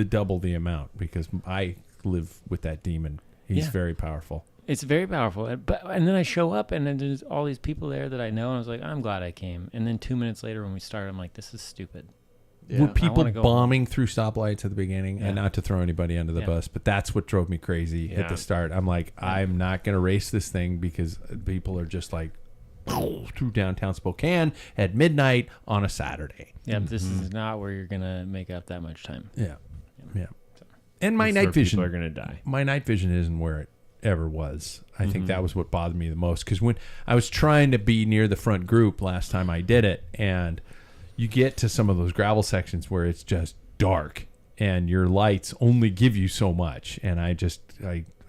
double the amount because I live with that demon. He's Yeah. very powerful. It's very powerful. And then I show up and then there's all these people there that I know, and I was like, I'm glad I came. And then 2 minutes later when we started, I'm like, this is stupid. Were people wanna go bombing through stoplights at the beginning? Yeah. And not to throw anybody under the Yeah. bus, but that's what drove me crazy at Yeah. the start. I'm like, I'm not going to race this thing because people are just like through downtown Spokane at midnight on a Saturday. Yeah, this is not where you're gonna make up that much time. Yeah. Yeah. And my That's night where vision people are gonna die. my night vision isn't where it ever was. I Mm-hmm. think that was what bothered me the most because when I was trying to be near the front group last time I did it, and you get to some of those gravel sections where it's just dark and your lights only give you so much, and I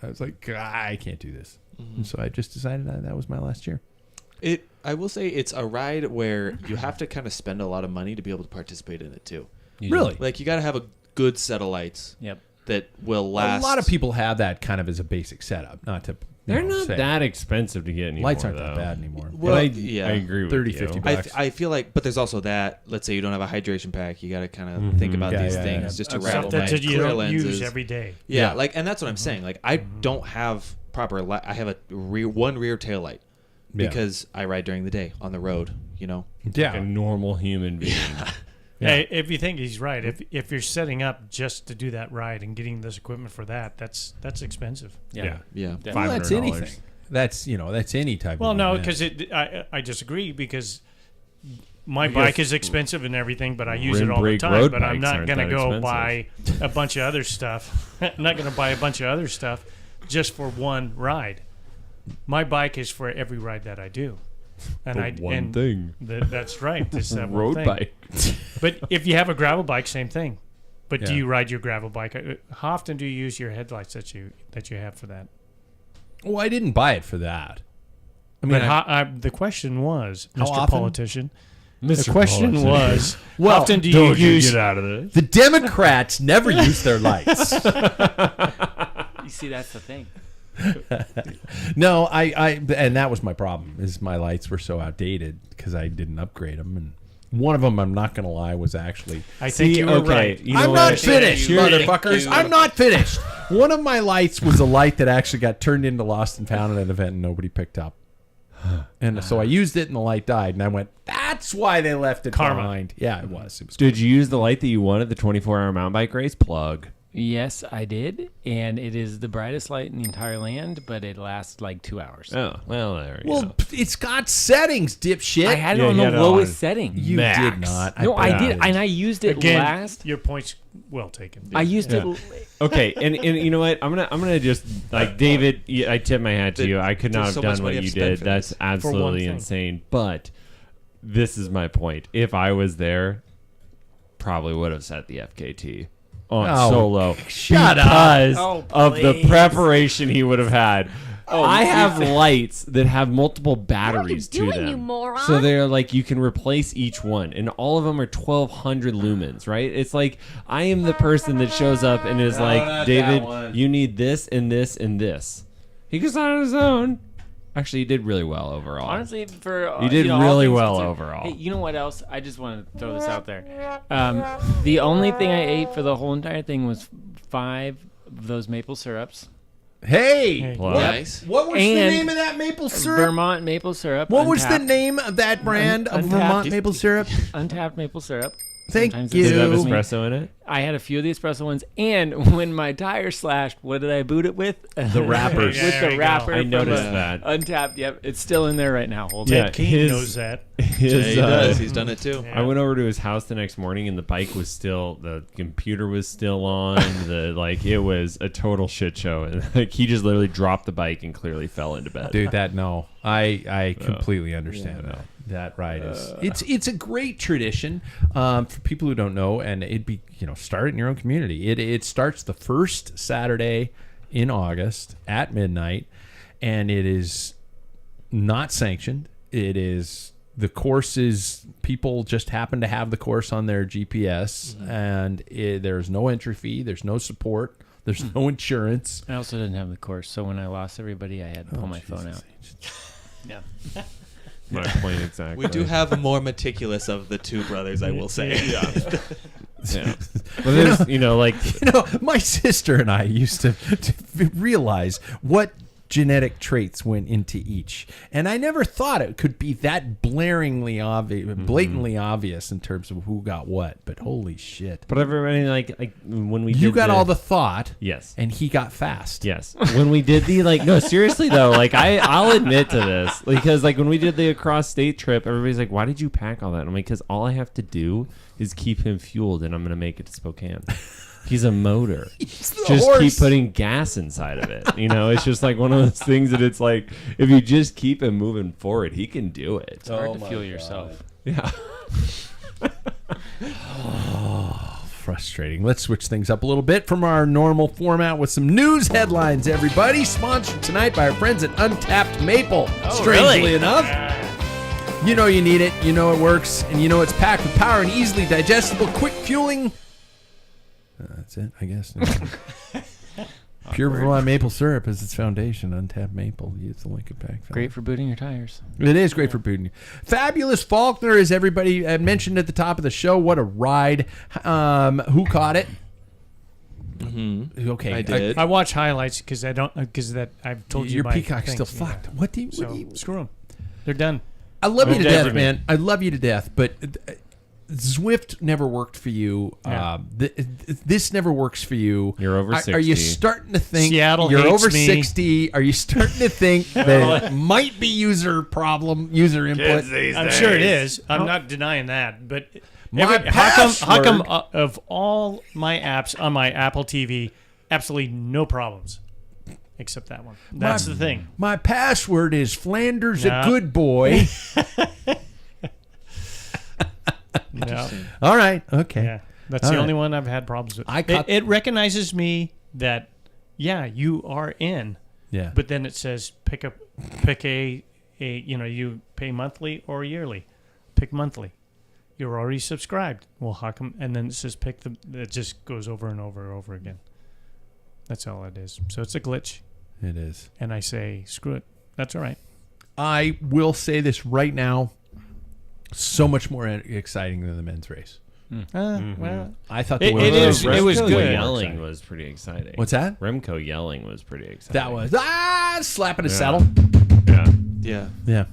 was like, I can't do this. And so I just decided that was my last year. I will say it's a ride where you have to kind of spend a lot of money to be able to participate in it too. Really? Like you got to have a good set of lights Yep. that will last. A lot of people have that kind of as a basic setup, not to They're not say. that expensive to get anymore. Lights aren't though. that bad anymore. But Well, I yeah. agree with 30, you. 50 I, bucks. I feel like, but there's also that. Let's say you don't have a hydration pack, you got to kind of think about Yeah, these yeah, things yeah. just to Stuff rattle that my you clear don't lenses. use every day. Yeah, Yeah. like, and that's what I'm saying. Like, I don't have proper light. I have one rear tail light Yeah. because I ride during the day on the road. You know. Yeah. Like a normal human being. Hey, if you think he's right, if you're setting up just to do that ride and getting this equipment for that, that's expensive. Yeah. Yeah. Well, that's $500. anything. That's that's any type Well, of no, event. because I disagree because my bike is expensive and everything, but I use it Rim all the brake time. road But I'm bikes not aren't going to that go expensive. buy a bunch of other stuff. I'm not going to buy a bunch of other stuff just for one ride. My bike is for every ride that I do. And One thing. That's right. This that one Road thing. bike. But if you have a gravel bike, same thing. But do Yeah. you ride your gravel bike? How often do you use your headlights that you have for that? Well, I didn't buy it for that. I But the question was, How Mr. often? Politician. Mr. The question Politician. was, Well, how often do you Don't you use? get out of this? the Democrats never use their lights. You see, that's the thing. No, and that was my problem. Is my lights were so outdated because I didn't upgrade them, and one of them, I'm not going to lie, was actually. I think you were right. You know I'm what? not finished, you motherfuckers. dude. I'm not finished. One of my lights was a light that actually got turned into Lost and Found at an event and nobody picked up. And so I used it and the light died, and I went, that's why they left it Karma. behind. Yeah, it was. It was Did you use the light that you won at the 24-hour mountain bike race? Plug. Yes, I did, and it is the brightest light in the entire land, but it lasts like 2 hours. Oh, well, there you Well, go. it's got settings, dipshit. I had it Yeah, on you the had it lowest on. setting. You Max. did not. No, I bet did, you and I used it Again, last. your point's well taken. I used it. Okay, and you know what? I'm gonna just like David. I tip my hat to you. I could not There's have so much done money what you I've spent did. for That's this. absolutely thing. insane. But this is my point. If I was there, probably would have set the FKT on Oh, solo shut up. because Oh, of the please. preparation he would have had. I you have think- lights that have multiple batteries to doing, them. you moron? So they're like you can replace each one, and all of them are 1,200 lumens, right? It's like I am the person that shows up and is like, not David, that one. you need this and this and this. He goes on his own. Actually, he did really well overall. Honestly, for You did all really things well considered- overall. Hey, you know what else? I just want to throw this out there. The only thing I ate for the whole entire thing was 5 of those maple syrups, Hey, Plug. Nice. what was And the name of that maple syrup? Vermont maple syrup. What was the untapped- name of that brand of Untapped. Vermont maple syrup? Untapped maple syrup. Thank Sometimes you. it's Did it have just me. espresso in it? I had a few of the espresso ones, and when my tire slashed, what did I boot it with? The wrappers. Yeah, with there the you go. wrapper. I from noticed the that. Untapped. Yep, it's still in there right now. Hold Yeah, on. Ted King his- knows that. His, Yeah, he does. He's done it too. Yeah. I went over to his house the next morning, and the bike was still, the computer was still on. It was a total shit show, and like he just literally dropped the bike and clearly fell into bed. Dude, I completely understand that. That ride is it's a great tradition for people who don't know, and it'd be start it in your own community. It starts the first Saturday in August at midnight, and it is not sanctioned. It is the courses, people just happen to have the course on their GPS, and there's no entry fee, there's no support, there's no insurance. I also didn't have the course, so when I lost everybody, I had to pull my phone out. Yeah. My point exactly. We do have a more meticulous of the two brothers, I will say. Yeah. But there's, like My sister and I used to realize what genetic traits went into each, and I never thought it could be that blatantly obvious in terms of who got what. But holy shit! But everybody like when we You did got all the thought, yes, and he got fast. yes. When we did the no, seriously though, I'll admit to this because when we did the across state trip, everybody's like, "Why did you pack all that?" I'm like, "Because all I have to do is keep him fueled, and I'm gonna make it to Spokane." He's a motor. Just horse. keep putting gas inside of it. It's just like one of those things that it's like if you just keep him moving forward, he can do it. It's hard to fuel yourself. Yeah. Frustrating. Let's switch things up a little bit from our normal format with some news headlines, everybody. Sponsored tonight by our friends at Untapped Maple. Strangely enough. You know you need it, you know it works, and you know it's packed with power and easily digestible, quick fueling. That's it, I guess. Pure Vermont maple syrup is its foundation. Untapped maple. Use the link at Packfiller. Great for booting your tires. It is great for booting. Fabulous Faulkner, as everybody mentioned at the top of the show. What a ride. Who caught it? Mm-hmm. Okay. I did. I watch highlights because I've told you your my Peacock's things, still fucked. What do you... Screw them. They're done. I love you to Okay. death, man. I love you to death, but Zwift never worked for you. Yeah. This never works for you. You're over Are you 60. starting to think Seattle you're hates over me. 60? Are you starting to think that it might be user input? I'm sure it is. I'm not denying that. But My how come password- of all my apps on my Apple TV, absolutely no problems, except that one. That's the thing. My password is Flanders a No. good boy. No. All right. Okay. Yeah, that's All the right. only one I've had problems with. I caught- It recognizes me that, yeah, you are in, Yeah. but then it says pick a you pay monthly or yearly. Pick monthly. You're already subscribed. Well, how come? And then it says pick the. It just goes over and over and over again. That's all it is. So it's a glitch, It is. and I say screw it. That's all right. I will say this right now. So much more exciting than the men's race. Well, I thought the It women's is- race it was Remco good. Yelling was pretty exciting. What's that? Remco yelling was pretty exciting. That was slapping a Yeah. saddle. Yeah. Yeah. Yeah.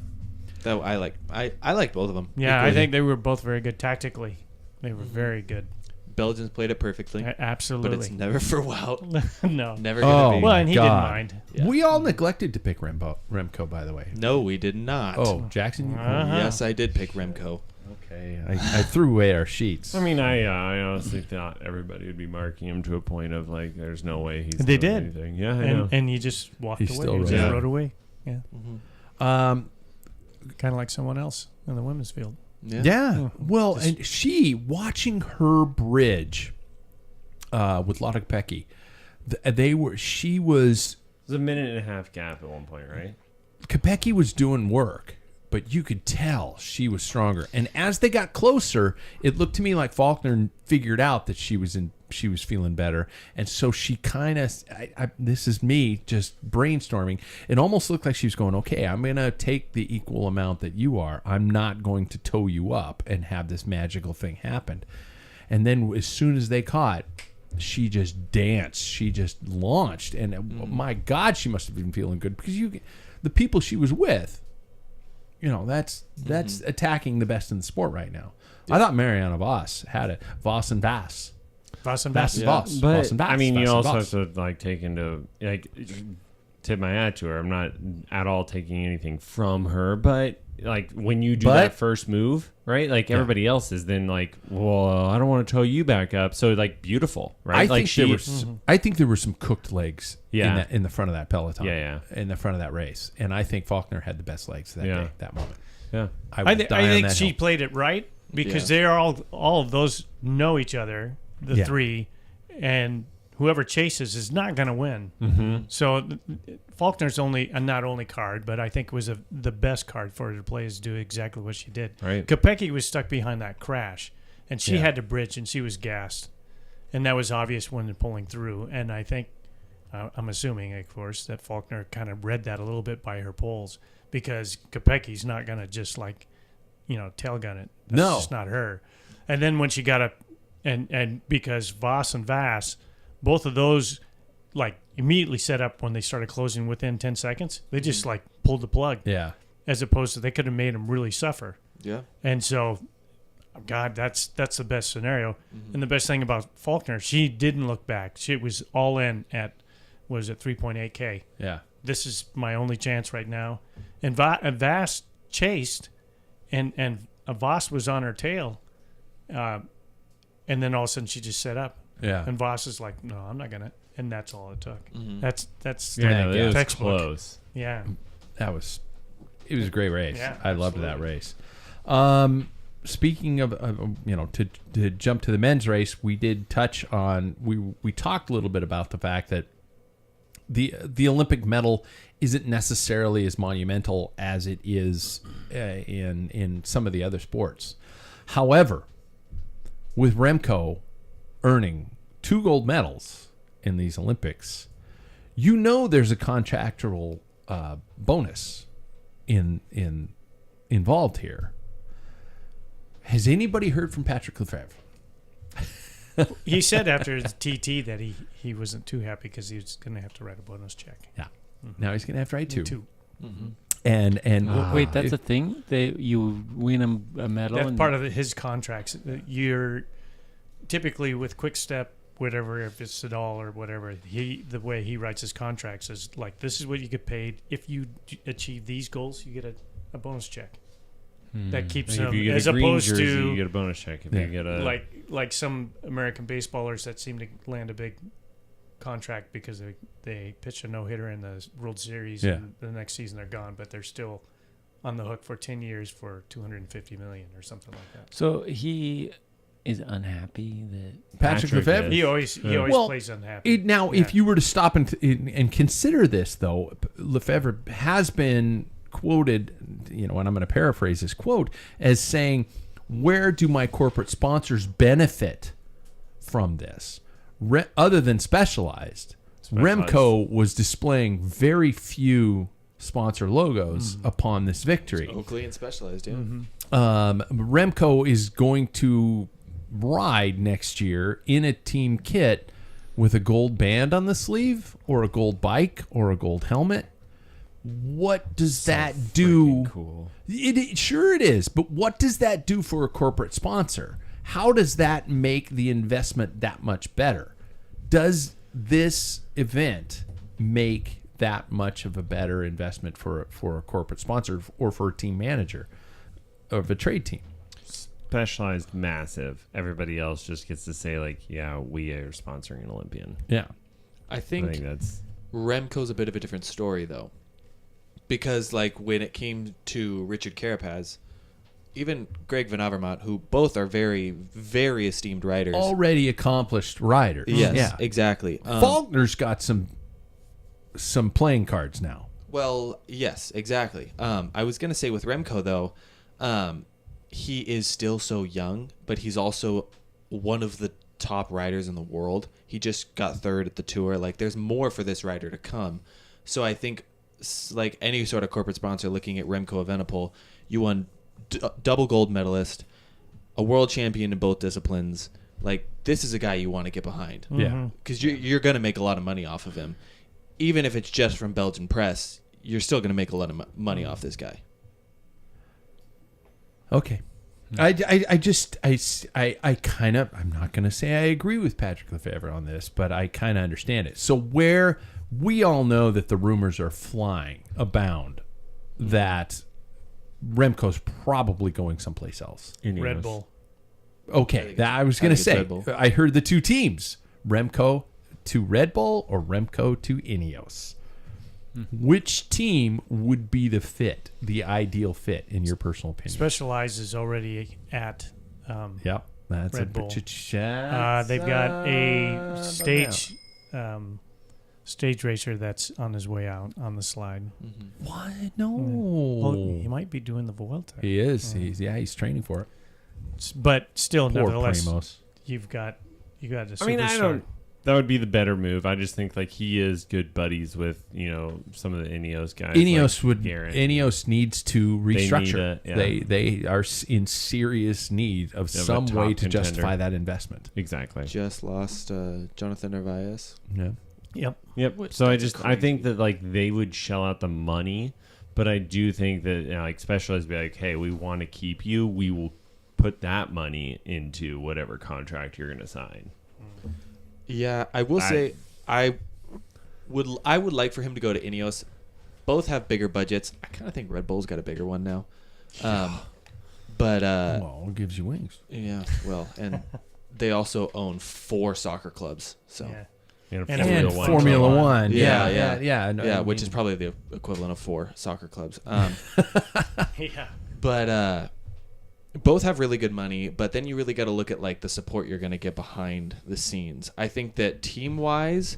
That I like. I like both of them. yeah, I equally. think they were both very good tactically. They were very good. Belgians played it perfectly, Absolutely. but it's never for Wout. no. Never gonna Oh, be. Well, and he God. didn't mind. Yeah. We all neglected to pick Remco, by the way. No, we did not. Oh, Jackson. Uh-huh. Yes, I did pick Remco. Okay. I threw away our sheets. I mean, I honestly thought everybody would be marking him to a point of like, there's no way he's They doing did. anything. Yeah, I know. And you just walked He away. still You rode just away. rode away. Yeah. Um, Kind of like someone else in the women's field. yeah. Well, and she watching her bridge with Lotte Kopecky. She was. It was a minute and a half gap at one point, right? Kopecky was doing work, but you could tell she was stronger. And as they got closer, it looked to me like Faulkner figured out that she was feeling better, and so she kind of. This is me just brainstorming. It almost looked like she was going, "Okay, I'm gonna take the equal amount that you are. I'm not going to tow you up and have this magical thing happen." And then as soon as they caught, she just danced. She just launched, and my God, she must have been feeling good because the people she was with. That's attacking the best in the sport right now. I thought Mariana Voss had it. Voss and Vass. Voss and Vass Vass. is Voss. But Voss and Vass. I mean, you Vass and also Voss. have to like take into like tip my hat to her. I'm not at all taking anything from her, but like when you do that first move, right? Like everybody else is then like, well, I don't want to tow you back up. So like beautiful, right? I think there were some cooked legs in the front of that peloton. In the front of that race, and I think Faulkner had the best legs that day, that moment. Yeah, I think she played it right because they are all of those know each other, the three, and whoever chases is not going to win. Mm-hmm. So Faulkner's not only card, but I think was the best card for her to play is do exactly what she did. Right. Kopecky was stuck behind that crash, and she Yeah. had to bridge, and she was gassed. And that was obvious when pulling through. And I think, I'm assuming, of course, that Faulkner kind of read that a little bit by her pulls, because Kopecky's not going to just tail gun it. That's No. just not her. And then when she got up, and because Voss and Vass, both of those, immediately set up when they started closing within 10 seconds. They just, pulled the plug. Yeah. As opposed to they could have made them really suffer. Yeah. And so, God, that's the best scenario. And the best thing about Faulkner, she didn't look back. She was all in at, 3.8K. Yeah. This is my only chance right now. And Vass chased, and Voss was on her tail. And then all of a sudden she just set up. Yeah. And Voss is like, no, I'm not going to. And that's all it took. That's Yeah, it was textbook. close. Yeah. It was a great race. Yeah, I loved that absolutely. race. Speaking of to jump to the men's race, we did touch on we talked a little bit about the fact that the Olympic medal isn't necessarily as monumental as it is in some of the other sports. However, with Remco earning 2 gold medals in these Olympics, there's a contractual bonus involved here. Has anybody heard from Patrick Lefevre? He said after his TT that he wasn't too happy because he was going to have to write a bonus check. Yeah. Now he's going to have to write 2. 2. And Wait, that's a thing? You win a medal? That's and part of his contracts. You're typically with Quick Step, whatever, if it's Sedal or whatever, the way he writes his contracts is this is what you get paid. If you achieve these goals, you get a bonus check. That keeps If them, you get as a green opposed jersey, to you get a bonus check. If you get a like some American baseballers that seem to land a big contract because they pitch a no-hitter in the World Series and the next season they're gone, but they're still on the hook for 10 years for $250 million or something like that. So he is unhappy that Patrick Lefevre? He always Well, plays unhappy. If you were to stop and consider this, though, Lefevre has been quoted, and I'm going to paraphrase his quote, as saying, where do my corporate sponsors benefit from this? Other than Specialized, Remco was displaying very few sponsor logos upon this victory. Oakley and Specialized, yeah. Remco is going to ride next year in a team kit with a gold band on the sleeve or a gold bike or a gold helmet. What does that do? cool. Sure it is, but what does that do for a corporate sponsor? How does that make the investment that much better? Does this event make that much of a better investment for a corporate sponsor or for a team manager of a trade team? Specialized massive. Everybody else just gets to say we are sponsoring an Olympian. Yeah. I I think think that's Remco's a bit of a different story, though. Because, when it came to Richard Carapaz, even Greg Van Avermaet, who both are very, very esteemed riders. Already accomplished riders. Yes, Yeah. exactly. Faulkner's got some playing cards now. Well, yes, exactly. I was going to say with Remco, though, he is still so young, but he's also one of the top riders in the world. He just got 3rd at the Tour. There's more for this rider to come. So I think, any sort of corporate sponsor looking at Remco Evenepoel, you won double gold medalist, a world champion in both disciplines. This is a guy you want to get behind. Yeah. Because you're going to make a lot of money off of him. Even if it's just from Belgian press, you're still going to make a lot of money off this guy. Okay. I'm not going to say I agree with Patrick Lefevre on this, but I kind of understand it. So where we all know that the rumors are flying abound that Remco's probably going someplace else. Red Bull. Okay, I was going to it's say, Red Bull. I heard the 2 teams, Remco to Red Bull or Remco to Ineos. Which team would be the ideal fit, in your personal opinion? Specialized is already at Yep, that's Red a Bull. They've they've got a stage stage racer that's on his way out on the slide. Mm-hmm. What? No. Well, he might be doing the Vuelta. He is. He's training for it. But still, Poor nevertheless, Primos. you got a superstar. I mean, I don't. That would be the better move. I just think like he is good buddies with some of the Ineos guys. Ineos needs to restructure. They are in serious need of some top way to contender. justify that investment. Exactly. Just lost Jonathan Narvaez. Yeah. Yep. So I think that like they would shell out the money, but I do think that like Specialized be like, hey, we want to keep you. We will put that money into whatever contract you're going to sign. Yeah, I will say I would like for him to go to Ineos. Both have bigger budgets. I kind of think Red Bull's got a bigger one now. But well, it gives you wings. yeah, well, and they also own 4 soccer clubs. So And Formula One. Yeah. Yeah, which is probably the equivalent of 4 soccer clubs. Yeah. But both have really good money, but then you really got to look at like the support you're going to get behind the scenes. I think that team-wise,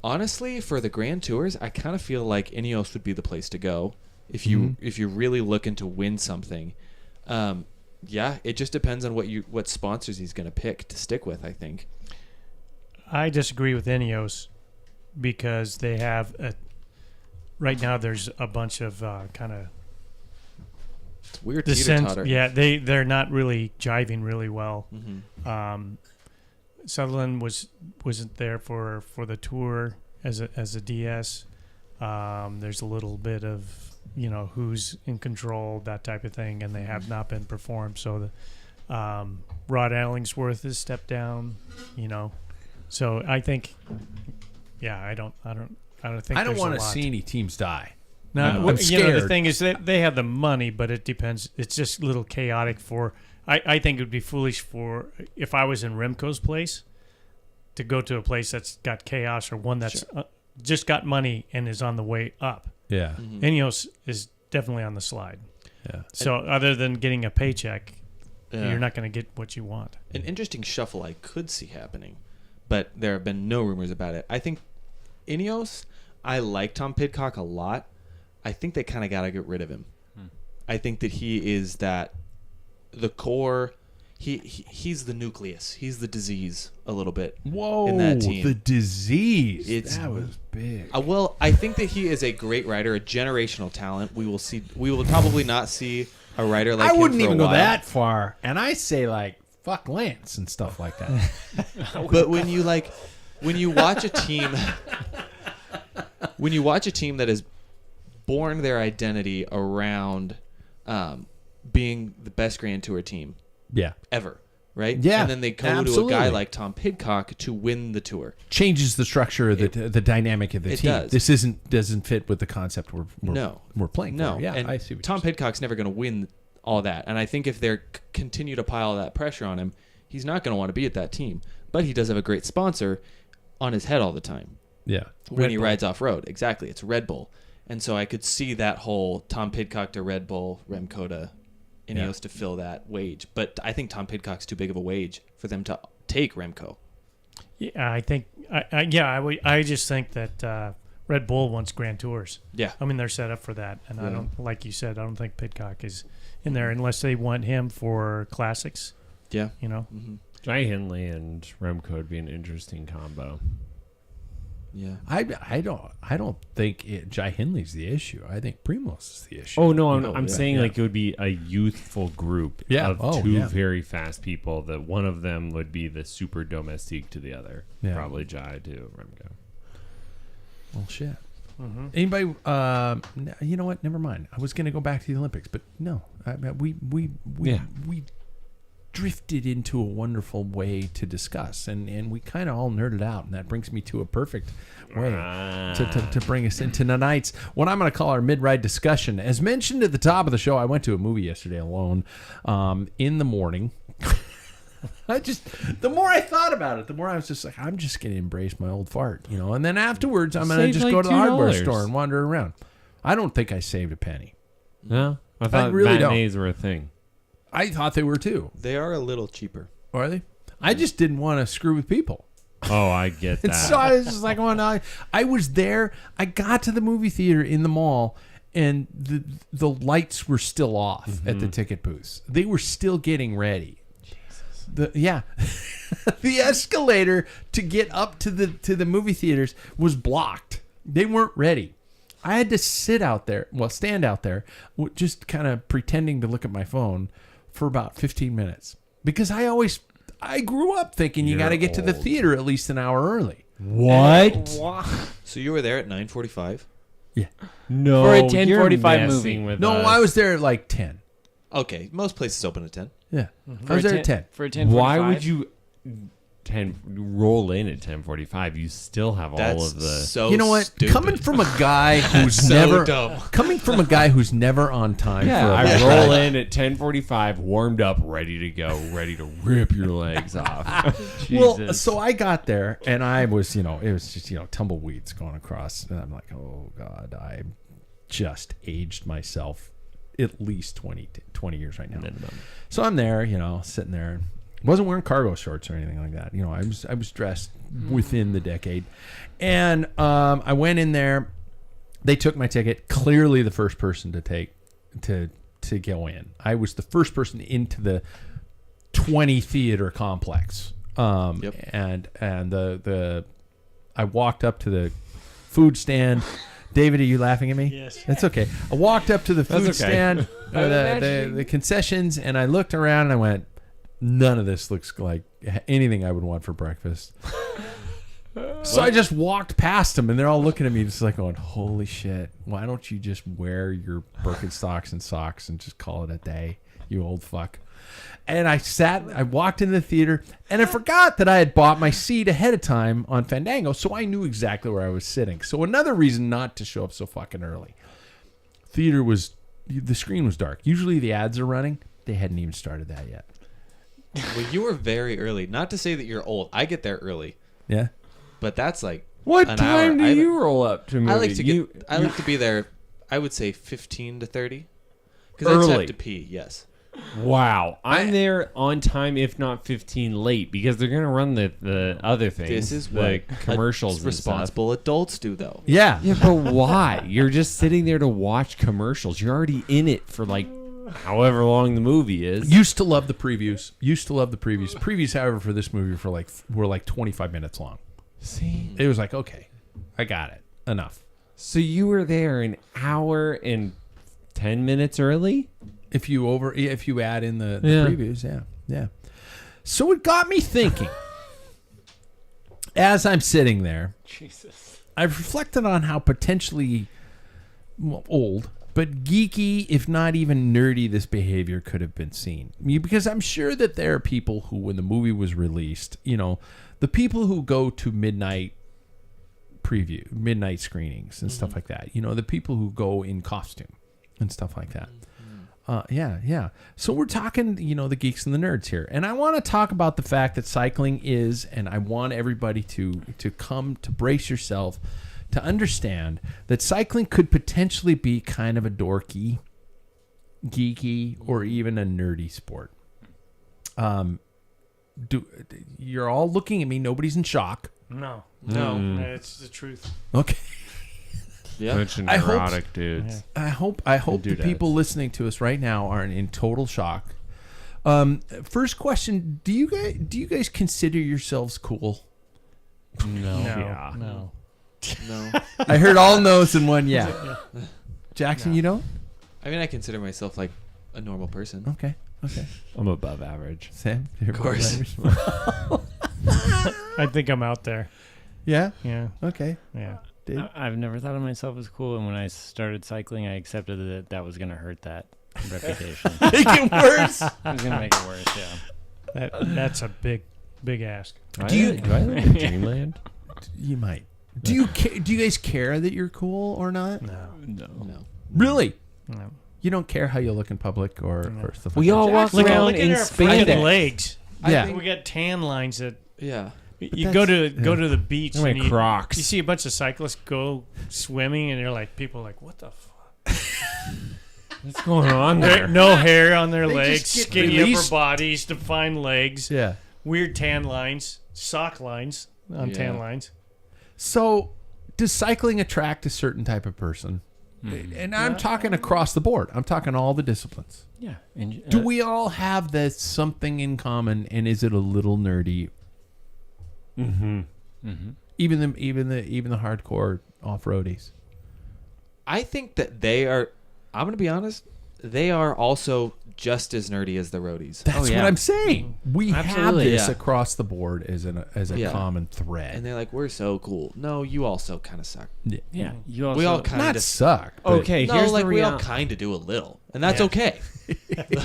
honestly, for the Grand Tours, I kind of feel like Ineos would be the place to go if you're really looking to win something. Yeah, it just depends on what sponsors he's going to pick to stick with, I think. I disagree with Ineos because they have right now there's a bunch of kind of Weird descent. teeter-totter. Yeah, they're not really jiving really well. Mm-hmm. Sutherland wasn't there for the tour as a DS. There's a little bit of who's in control, that type of thing, and they have not been performed. So the Rod Allingsworth has stepped down. So I think, I don't think I don't want to see any teams die. No, I'm scared. The thing is that they have the money, but it depends. It's just a little chaotic I think it would be foolish if I was in Remco's place to go to a place that's got chaos or one that's just got money and is on the way up. Yeah. Mm-hmm. Ineos is definitely on the slide. Yeah. So other than getting a paycheck, you're not going to get what you want. An interesting shuffle I could see happening, but there have been no rumors about it. I think Ineos, I like Tom Pidcock a lot. I think they kind of got to get rid of him. I think that he is the core. He's the nucleus. He's the disease a little bit. Whoa, in that team. The disease. That was big. Well, I think that he is a great rider, a generational talent. We will probably not see a rider like him. I wouldn't for a even go while. that far, and I say like fuck Lance and stuff like that. But when you watch a team, that has born their identity around being the best Grand Tour team ever, right? Yeah, and then they go absolutely. to a guy like Tom Pidcock to win the tour. Changes the structure of the dynamic of the it team. does. This doesn't fit with the concept we're playing. No, for. Yeah, and I see. What Tom you're saying. Pidcock's never going to win all that, and I think if they continue to pile that pressure on him, he's not going to want to be at that team. But he does have a great sponsor on his head all the time. Yeah, when he rides off road, exactly, it's Red Bull. And so I could see that whole Tom Pidcock to Red Bull, Remco to Ineos to fill that wage. But I think Tom Pidcock's too big of a wage for them to take Remco. Yeah, I think. I just think that Red Bull wants Grand Tours. Yeah, I mean they're set up for that, and I don't, like you said, I don't think Pidcock is in there unless they want him for classics. Yeah, Mm-hmm. Jai Hindley and Remco would be an interesting combo. Yeah, I don't think Jai Hindley's the issue. I think Primoz is the issue. Oh no, I'm saying like it would be a youthful group of two very fast people. That one of them would be the super domestique to the other. Yeah. Probably Jai to Remco. Well, shit. Mm-hmm. Anybody? You know what? Never mind. I was going to go back to the Olympics, but no. We drifted into a wonderful way to discuss, and we kind of all nerded out, and that brings me to a perfect way to bring us into tonight's what I'm going to call our mid-ride discussion. As mentioned at the top of the show, I went to a movie yesterday alone in the morning. The more I thought about it, the more I was just like, I'm just going to embrace my old fart, and then afterwards I'm going to just go to the hardware store and wander around. I don't think I saved a penny. No, I thought really matinees were a thing. I thought they were too. they are a little cheaper. Are they? I just didn't want to screw with people. Oh, I get And that. so I was just like, I was there. I got to the movie theater in the mall, and the lights were still off at the ticket booths. They were still getting ready. The escalator to get up to the movie theaters was blocked. They weren't ready. I had to stand out there, just kind of pretending to look at my phone for about 15 minutes because I grew up thinking you got to get to the theater at least an hour early. What? So you were there at 9:45? Yeah. No, For a you're 10:45 messing movie. with No, us. I was there at like 10. Okay, most places open at 10. Yeah. I was there at 10. For a 10:45. Why would you roll in at 10:45? You still have all That's of the. so You know what? stupid. Coming from a guy who's So never dumb. coming from a guy who's never on time Yeah, for a I ride. roll in at 10:45, warmed up, ready to go, ready to rip your legs off. Well, Jesus. so I got there and I was, it was just, tumbleweeds going across. And I'm like, oh, God, I just aged myself at least 20 years right now. So I'm there, sitting there. Wasn't wearing cargo shorts or anything like that. I was dressed within the decade. And I went in there. They took my ticket. Clearly the first person to go in. I was the first person into the 20 theater complex. Yep. And I walked up to the food stand. David, are you laughing at me? Yes. That's okay. I walked up to the food okay. stand, the concessions, and I looked around and I went, none of this looks like anything I would want for breakfast. So I just walked past them, and they're all looking at me just like going, holy shit, why don't you just wear your Birkenstocks and socks and just call it a day, you old fuck? And I walked into the theater, and I forgot that I had bought my seat ahead of time on Fandango, so I knew exactly where I was sitting. So another reason not to show up so fucking early. The screen was dark. Usually the ads are running. They hadn't even started that yet. Well, you were very early. Not to say that you're old. I get there early, Yeah? but that's like what an time hour. do you roll up to a movie? I like to be there. I would say 15 to 30. Because I just Early. have to pee. Yes. Wow, I'm there on time, if not 15 late, because they're gonna run the other things. This is the what commercials. and responsible adults do, though. Yeah. stuff. Yeah, but why? You're just sitting there to watch commercials. You're already in it for like however long the movie is. Used to love the previews. Previews, however, for this movie were like 25 minutes long. See, It was like, okay, I got it. Enough. so you were there an hour and 10 minutes early. If you add in the Yeah. previews, yeah. So it got me thinking. As I'm sitting there, Jesus. I've reflected on how potentially old, but geeky, if not even nerdy, this behavior could have been seen. Because I'm sure that there are people who, when the movie was released, the people who go to midnight screenings and stuff like that, the people who go in costume and stuff like that. Yeah. So we're talking, the geeks and the nerds here. And I want to talk about the fact that cycling is, and I want everybody to come to brace yourself to understand that cycling could potentially be kind of a dorky, geeky, or even a nerdy sport. You're all looking at me. Nobody's in shock. No, it's the truth. Okay. Yeah. Bunch of I hope- neurotic dudes. I hope the doodads. people listening to us right now are in total shock. First question: Do you guys consider yourselves cool? No. No. No. I heard all no's in one yeah. Jackson, you don't? I mean, I consider myself like a normal person. Okay. I'm above average. Sam, Of course. I think I'm out there. Yeah. Yeah. Okay. Yeah. Dave? I've never thought of myself as cool, and when I started cycling, I accepted that was going to hurt that reputation. Make it worse. I was going to make it worse, yeah. That's a big ask. Do do I live in dreamland? You might. Do you guys care that you're cool or not? No. No. Really? No. You don't care how you look in public or stuff like We that? all walk Look around at in our freaking spandex. legs. Yeah. We got tan lines that Yeah. you go to the beach Look at and my you, Crocs. you see a bunch of cyclists go swimming and they're like, people are like, what the fuck? What's going on there? No hair on their They legs, just get skinny released. upper bodies, defined legs, Yeah. weird tan lines, sock lines. on tan lines. So, does cycling attract a certain type of person? And I'm talking across the board. I'm talking all the disciplines. Yeah. And, Do we all have this something in common, and is it a little nerdy? Mm-hmm. Even the hardcore off-roadies. I think that they are. I'm going to be honest. They are also just as nerdy as the roadies. That's yeah. what I'm saying. We have Absolutely, this yeah. across the board as a Yeah. common thread. And they're like, we're so cool. No, you also kind of suck. yeah. You also, We all kind Not of suck. But Okay, No, here's like the we all reality. kind of do a little, and that's Yeah. okay.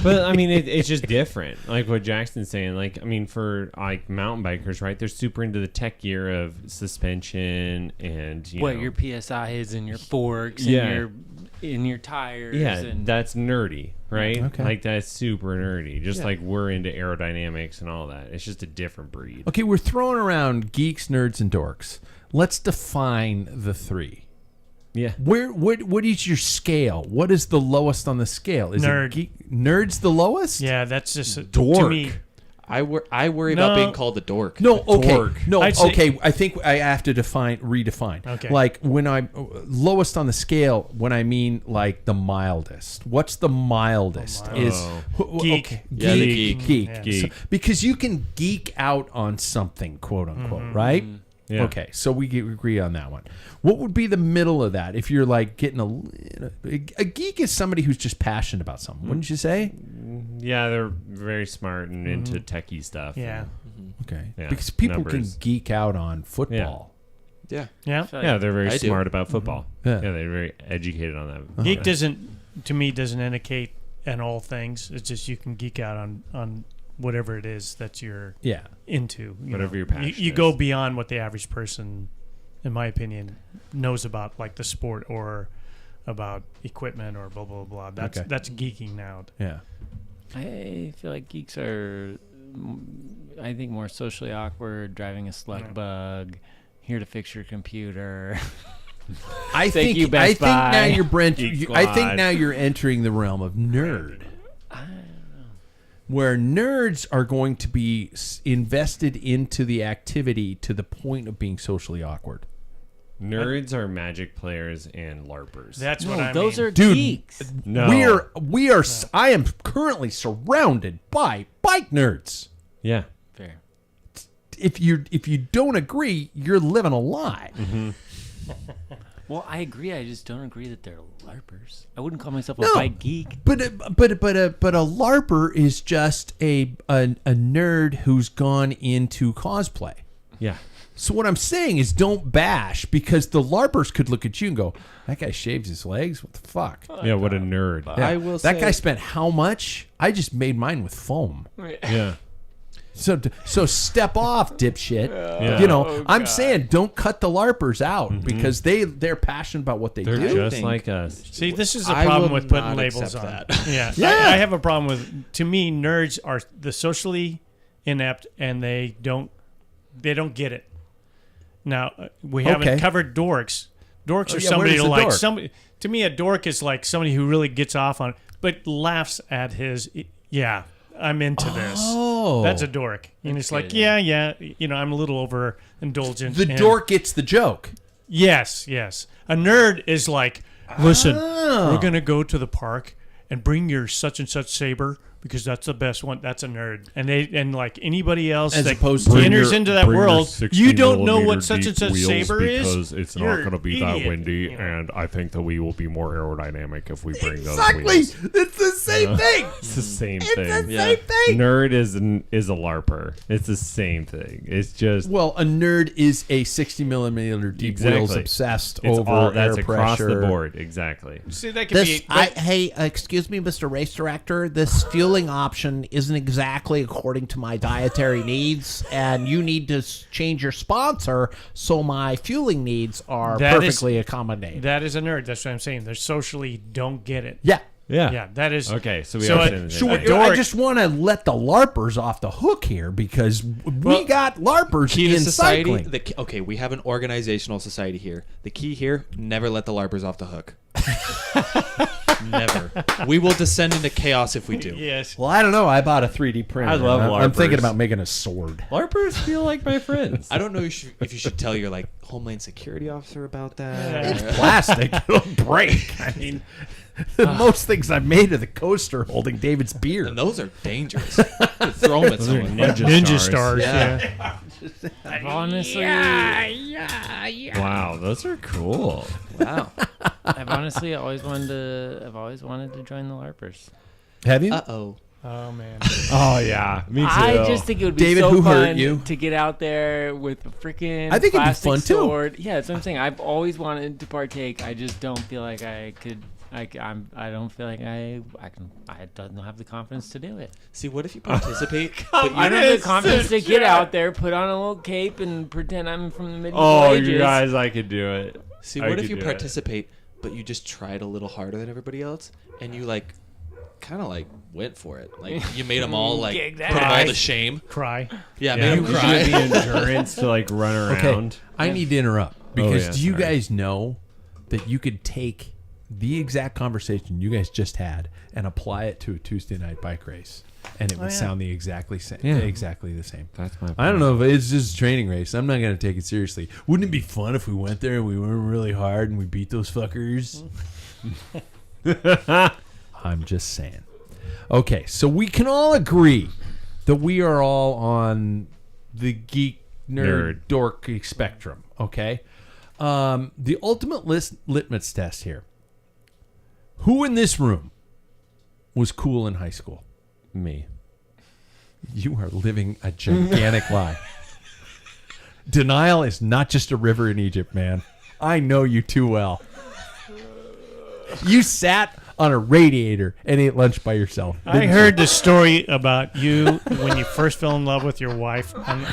But I mean, it's just different. Like what Jackson's saying. Like I mean, for like mountain bikers, right? They're super into the tech gear of suspension and what know, your PSI is and your forks Yeah. and your in your tires. yeah, and that's nerdy, right? Okay. Like that's super nerdy. Just Yeah. like we're into aerodynamics and all that. It's just a different breed. Okay, we're throwing around geeks, nerds, and dorks. Let's define the three. Yeah. What is your scale? What is the lowest on the scale? Is Nerd. it Nerd's the lowest? Yeah, that's just to Dork. me. I worry No. about being called a dork. No, okay. Dork. No, I'd say- okay. I think I have to redefine. Okay. Like when I'm lowest on the scale, when I mean like the mildest. What's the mildest? Is Geek. okay, Yeah, the geek. geek. Yeah. Geek. Because you can geek out on something, quote unquote, right? Yeah. Okay, so we agree on that one. What would be the middle of that? If you're like getting a geek is somebody who's just passionate about something, wouldn't you say? Yeah, they're very smart and into techie stuff. Yeah. Okay, Yeah, because people numbers. can geek out on football. Yeah. Yeah. Yeah, they're very I do. smart about football. Yeah. Yeah, they're very educated on that. Geek to me, doesn't indicate in all things. It's just you can geek out on whatever it is that you're Yeah. into. Whatever your passion You is. go beyond what the average person, in my opinion, knows about, like the sport or about equipment or blah blah blah. That's Okay. that's geeking out. Yeah. I feel like geeks are, I think, more socially awkward, driving a slug bug, here to fix your computer. I Thank think you, Best I think now Buy. you're Geek I think Squad. now you're entering the realm of nerd. Where nerds are going to be invested into the activity to the point of being socially awkward. Nerds are Magic players and LARPers. That's what I those mean. are Dude, geeks. no. We are I am currently surrounded by bike nerds. Yeah. Fair. If you don't agree, you're living a lie. Well, I agree. I just don't agree that they're LARPers. I wouldn't call myself a No. bike geek. But a LARPer is just a nerd who's gone into cosplay. Yeah. So what I'm saying is don't bash, because the LARPers could look at you and go, that guy shaves his legs? What the fuck? Yeah, what a nerd. Yeah. I will that say- guy spent how much? I just made mine with foam. Yeah. So step off, dipshit. Yeah. You know, I'm saying don't cut the LARPers out Mm-hmm. because they're passionate about what they They're do. just think- like us. See, this is a I problem will with putting not labels accept on. that. Yeah, Yeah. I have a problem with. To me, nerds are the socially inept, and they don't get it. Now we haven't Okay. covered dorks. Dorks Oh, are yeah, somebody what is who a like dork? somebody. To me, a dork is like somebody who really gets off on, but laughs at his. Yeah, I'm into this. Oh. That's a dork. And it's like, good, yeah. You know, I'm a little overindulgent. The and- dork gets the joke. Yes. A nerd is like, listen, Oh. we're gonna go to the park and bring your such and such saber because that's the best one. That's a nerd. And like anybody else As that opposed to- enters into that world, you don't know what such and such saber is. because it's You're not going to be that idiot, windy, you know. and I think that we will be more aerodynamic if we bring Exactly. those wheels. It's the same thing. It's the same It's thing. the Yeah. same thing. Nerd is a LARPer. It's the same thing. It's just Well, a nerd is a 60 millimeter deep wheels Exactly. obsessed it's over all that's air across pressure. the board. Exactly. See, that could be. Hey, excuse me, Mr. Race Director. This fueling option isn't exactly according to my dietary needs, and you need to change your sponsor so my fueling needs are That is- perfectly accommodated. That is a nerd. That's what I'm saying. They socially don't get it. Yeah. Yeah, that is Okay, so we So are a- saying the So same thing. dork- I just want to let the LARPers off the hook here because we got LARPers Key to in society. cycling. Okay, we have an organizational society here. The key here: never let the LARPers off the hook. Never. We will descend into chaos if we do. Yes. Well, I don't know. I bought a 3D printer. I love I'm thinking LARPers. about making a sword. LARPers feel like my friends. I don't know if you should tell your like Homeland Security officer about that. It's plastic. It'll break. I mean, most things I've made are the coaster holding David's beard. And those are dangerous. Throw them at someone. Ninja stars. Yeah. Honestly, Wow, those are cool. Wow. I've honestly always wanted to join the LARPers. Have you? Uh-oh. Oh man. Oh yeah, me too. I just think it would be David, so who hurt fun you? to get out there with a freaking I think it'd be plastic fun, too. sword. Yeah, that's what I'm saying. I've always wanted to partake. I just don't feel like I could. I don't feel like I can. I don't have the confidence to do it. See, what if you participate? But I don't have the confidence to get out there, put on a little cape, and pretend I'm from the medieval Oh, ages. you guys, I could do it. See, I what if could you do it. participate, but you just tried a little harder than everybody else, and you like, kind of like went for it. Like you made them all like Yeah, put them all to shame. Cry. Yeah, Yeah, made them you cry. should have the endurance to like run around. I need to interrupt because yeah, do you sorry. guys know that you could take the exact conversation you guys just had and apply it to a Tuesday night bike race, and it would sound exactly the same. That's my. I don't know if it's just a training race. I'm not going to take it seriously. Wouldn't it be fun if we went there and we went really hard and we beat those fuckers? I'm just saying. Okay, so we can all agree that we are all on the geek, nerd, dork spectrum, okay? The ultimate litmus test here. Who in this room was cool in high school? Me. You are living a gigantic lie. Denial is not just a river in Egypt, man. I know you too well. You sat on a radiator and ate lunch by yourself. I heard the story about you when you first fell in love with your wife, and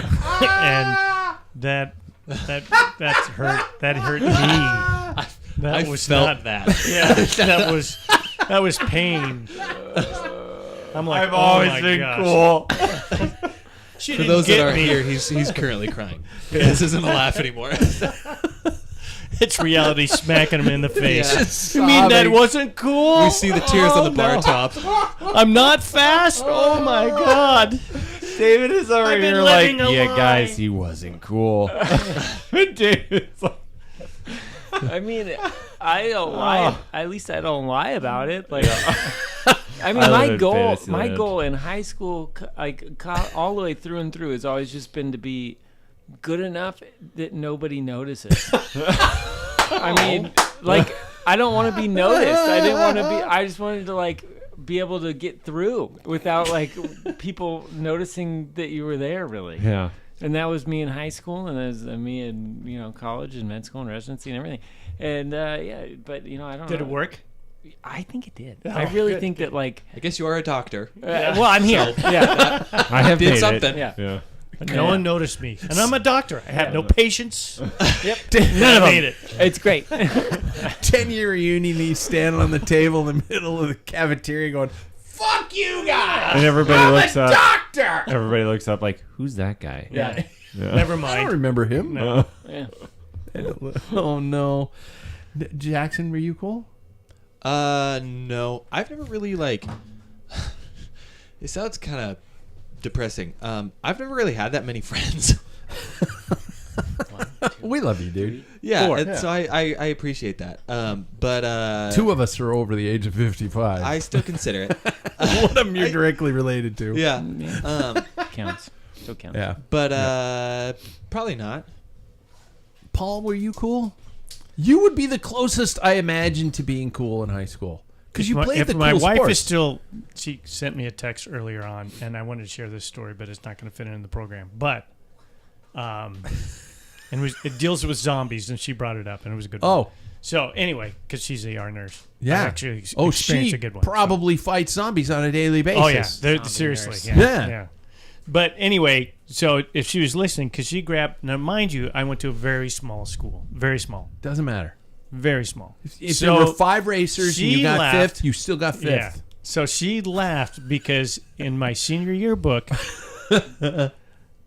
that hurt. That hurt me. That I was felt not that. Yeah, that was pain. I'm like, I've always my been gosh. cool. She For didn't those that get aren't me. here, he's currently crying. This isn't a laugh anymore. It's reality smacking him in the face. Yeah. You mean that wasn't cool? We see the tears on the bar no. top. I'm not fast. Oh my god. David is over I've been here like, living a yeah, lie." guys, he wasn't cool. David's like, I mean, I don't lie. At least I don't lie about it. Like, I mean, I my live in goal, Fantasyland. in high school, all the way through and through, has always just been to be good enough that nobody notices. I mean, like, I don't want to be noticed. I just wanted to like be able to get through without like people noticing that you were there. Really. yeah. And that was me in high school, and that was me in college and med school and residency and everything. And but I don't know. Did it work? I think it did. I really think that like. I guess you are a doctor. Well, I'm here. Yeah. I have Did made something. It. Yeah. Yeah. No one noticed me, and I'm a doctor. I have no patience. Yep. None of made it. It's great. 10-year reunion, he's standing on the table in the middle of the cafeteria going, "Fuck you guys! And everybody I'm looks a up. doctor!" Everybody looks up like, who's that guy? Yeah. Yeah. Never I don't mind. remember him. No. Yeah. Oh, no. Jackson, were you cool? No. I've never really like. It sounds kind of depressing. I've never really had that many friends. We love you, dude. Yeah, and so I appreciate that. But Two of us are over the age of 55. I still consider it. One of them you're directly related to. Yeah. Counts. Still counts. Yeah. But probably not. Paul, were you cool? You would be the closest, I imagine, to being cool in high school. Because you played the cool my wife sports. is still, she sent me a text earlier on, and I wanted to share this story, but it's not going to fit in the program. But, and it deals with zombies, and she brought it up, and it was a good one. Oh. So anyway, because she's a ER nurse, Yeah. I actually Oh, experienced she a good one. probably fights zombies on a daily basis. Oh yeah, Zombie seriously, nurse. Yeah. But anyway, so if she was listening, because she grabbed, now mind you, I went to a very small school, very small, Doesn't matter. very small. If So there were 5 racers and you she got laughed. 5th, you still got 5th. Yeah. So she laughed because in my senior yearbook,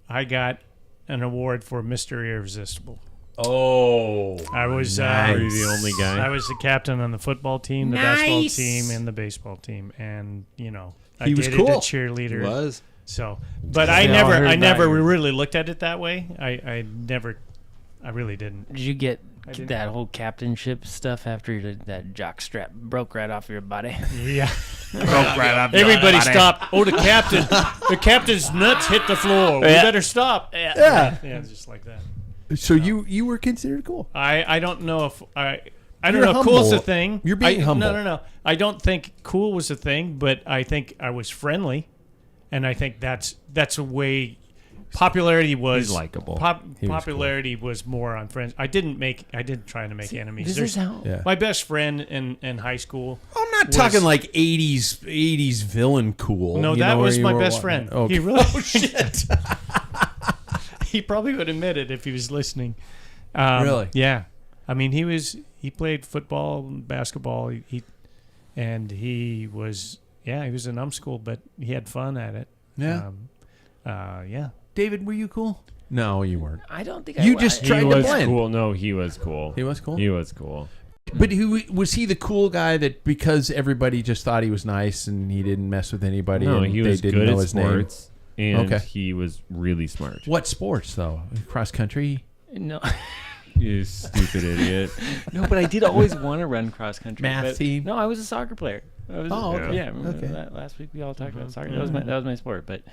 I got an award for Mr. Irresistible. Oh, I was Were you the only guy? I was the captain on the football team, the basketball team, and the baseball team, and I He was dated cool. a cheerleader. It was. So, but Yeah, I I heard never about you. really looked at it that way. I really didn't. Did you get didn't. that whole captainship stuff after that jock strap broke right off your body? Yeah. Broke right off. Everybody stop! Oh, the captain's nuts hit the floor. We Yeah. better stop. Yeah. Yeah, just like that. So you were considered cool. I don't know if I You're don't know if cool's a humble. thing. You're being humble. No. I don't think cool was a thing, but I think I was friendly, and I think that's a way. Popularity was He's likable. Popularity was more on friends. I didn't try to make enemies. This There's is how. Yeah. my best friend in high school. I'm not was- talking like 80s villain cool. No, you that know, where was you my were best walking- friend. Okay. He really. Oh shit. He probably would admit it if he was listening. Really? Yeah. I mean, he played football, basketball. He was a numbskull, but he had fun at it. Yeah. Yeah. David, were you cool? No, you weren't. I don't think You just He tried to was blend. cool. No, he was cool. He was cool. He was cool. But who was he? The cool guy that because everybody just thought he was nice and he didn't mess with anybody. No, and he they was didn't good know at his name. sports, and Okay. he was really smart. What sports though? Cross country. No, You stupid idiot. no, but I did always want to run cross country. Math but- team? No, I was a soccer player. I was, Oh, okay. Yeah, remember Okay. that last week we all talked about soccer. That was my sport. But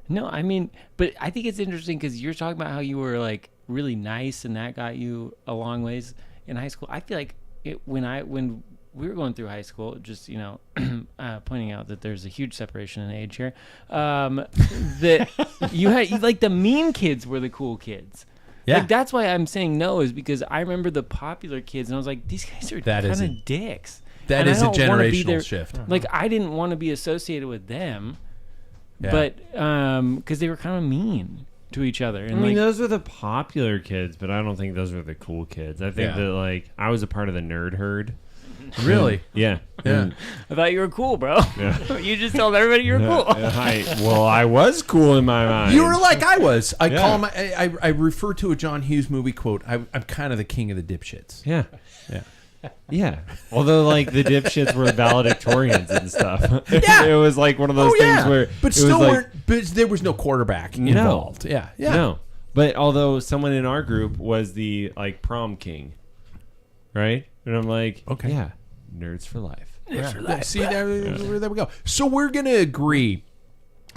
no, I mean, but I think it's interesting because you're talking about how you were like really nice and that got you a long ways in high school. I feel like when we were going through high school, just pointing out that there's a huge separation in age here. That you had like the mean kids were the cool kids. Yeah. Like, that's why I'm saying no, is because I remember the popular kids and I was like, these guys are That is kind a- of dicks. That And I is a don't wanna be generational their- shift. Like, I didn't want to be associated with them, Yeah. but because they were kind of mean to each other. I And mean, like, those were the popular kids, but I don't think those were the cool kids. I think Yeah. that like I was a part of the nerd herd. Really? Yeah. Yeah. And- I thought you were cool, bro. Yeah. You just told everybody you were cool. I was cool in my mind. You were like I was. I Yeah. call him. I refer to a John Hughes movie quote. I'm kind of the king of the dipshits. Yeah. Yeah. Yeah. Although, like, the dipshits were valedictorians and stuff. Yeah. It was like one of those things where. but it still was like, weren't. But there was no quarterback No. involved. Yeah. Yeah. No. But although someone in our group was the, like, prom king. Right? And I'm like, Okay. yeah, nerds for life. Yeah. See, there we go. So we're gonna agree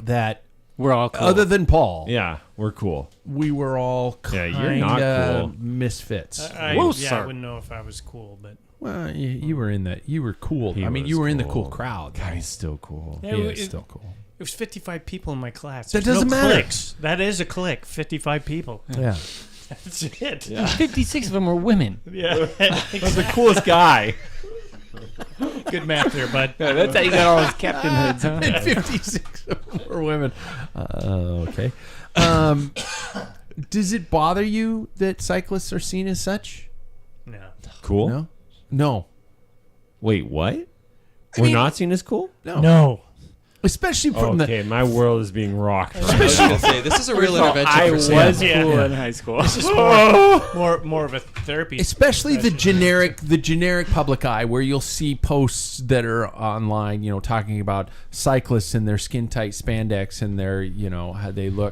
that We're all cool. other than Paul, Yeah, we're cool. we were all Yeah, kind you're not cool. misfits. I Whoa, I sir. wouldn't know if I was cool, but Well, you were in that. You were cool. He I mean, was you were in the cool. cool crowd. God, he's still cool. Yeah, He it- is still cool. it was 55 people in my class. That There's doesn't no matter. Cliques. That is a clique. 55 people. Yeah. That's it. 56 of them were women. Yeah. That's the coolest guy. Good math there, bud. That's how you got all those captain hoods, huh? 56 were women. Okay. Does it bother you that cyclists are seen as such? No. Cool? No. No. Wait, what? We're not seen as cool? No. Especially from Okay, my world is being rocked. Right I was gonna say this is a real intervention I for was Sam. cool Yeah. in high school. This is more of a therapy. especially the generic public eye, where you'll see posts that are online, talking about cyclists in their skin tight spandex and their,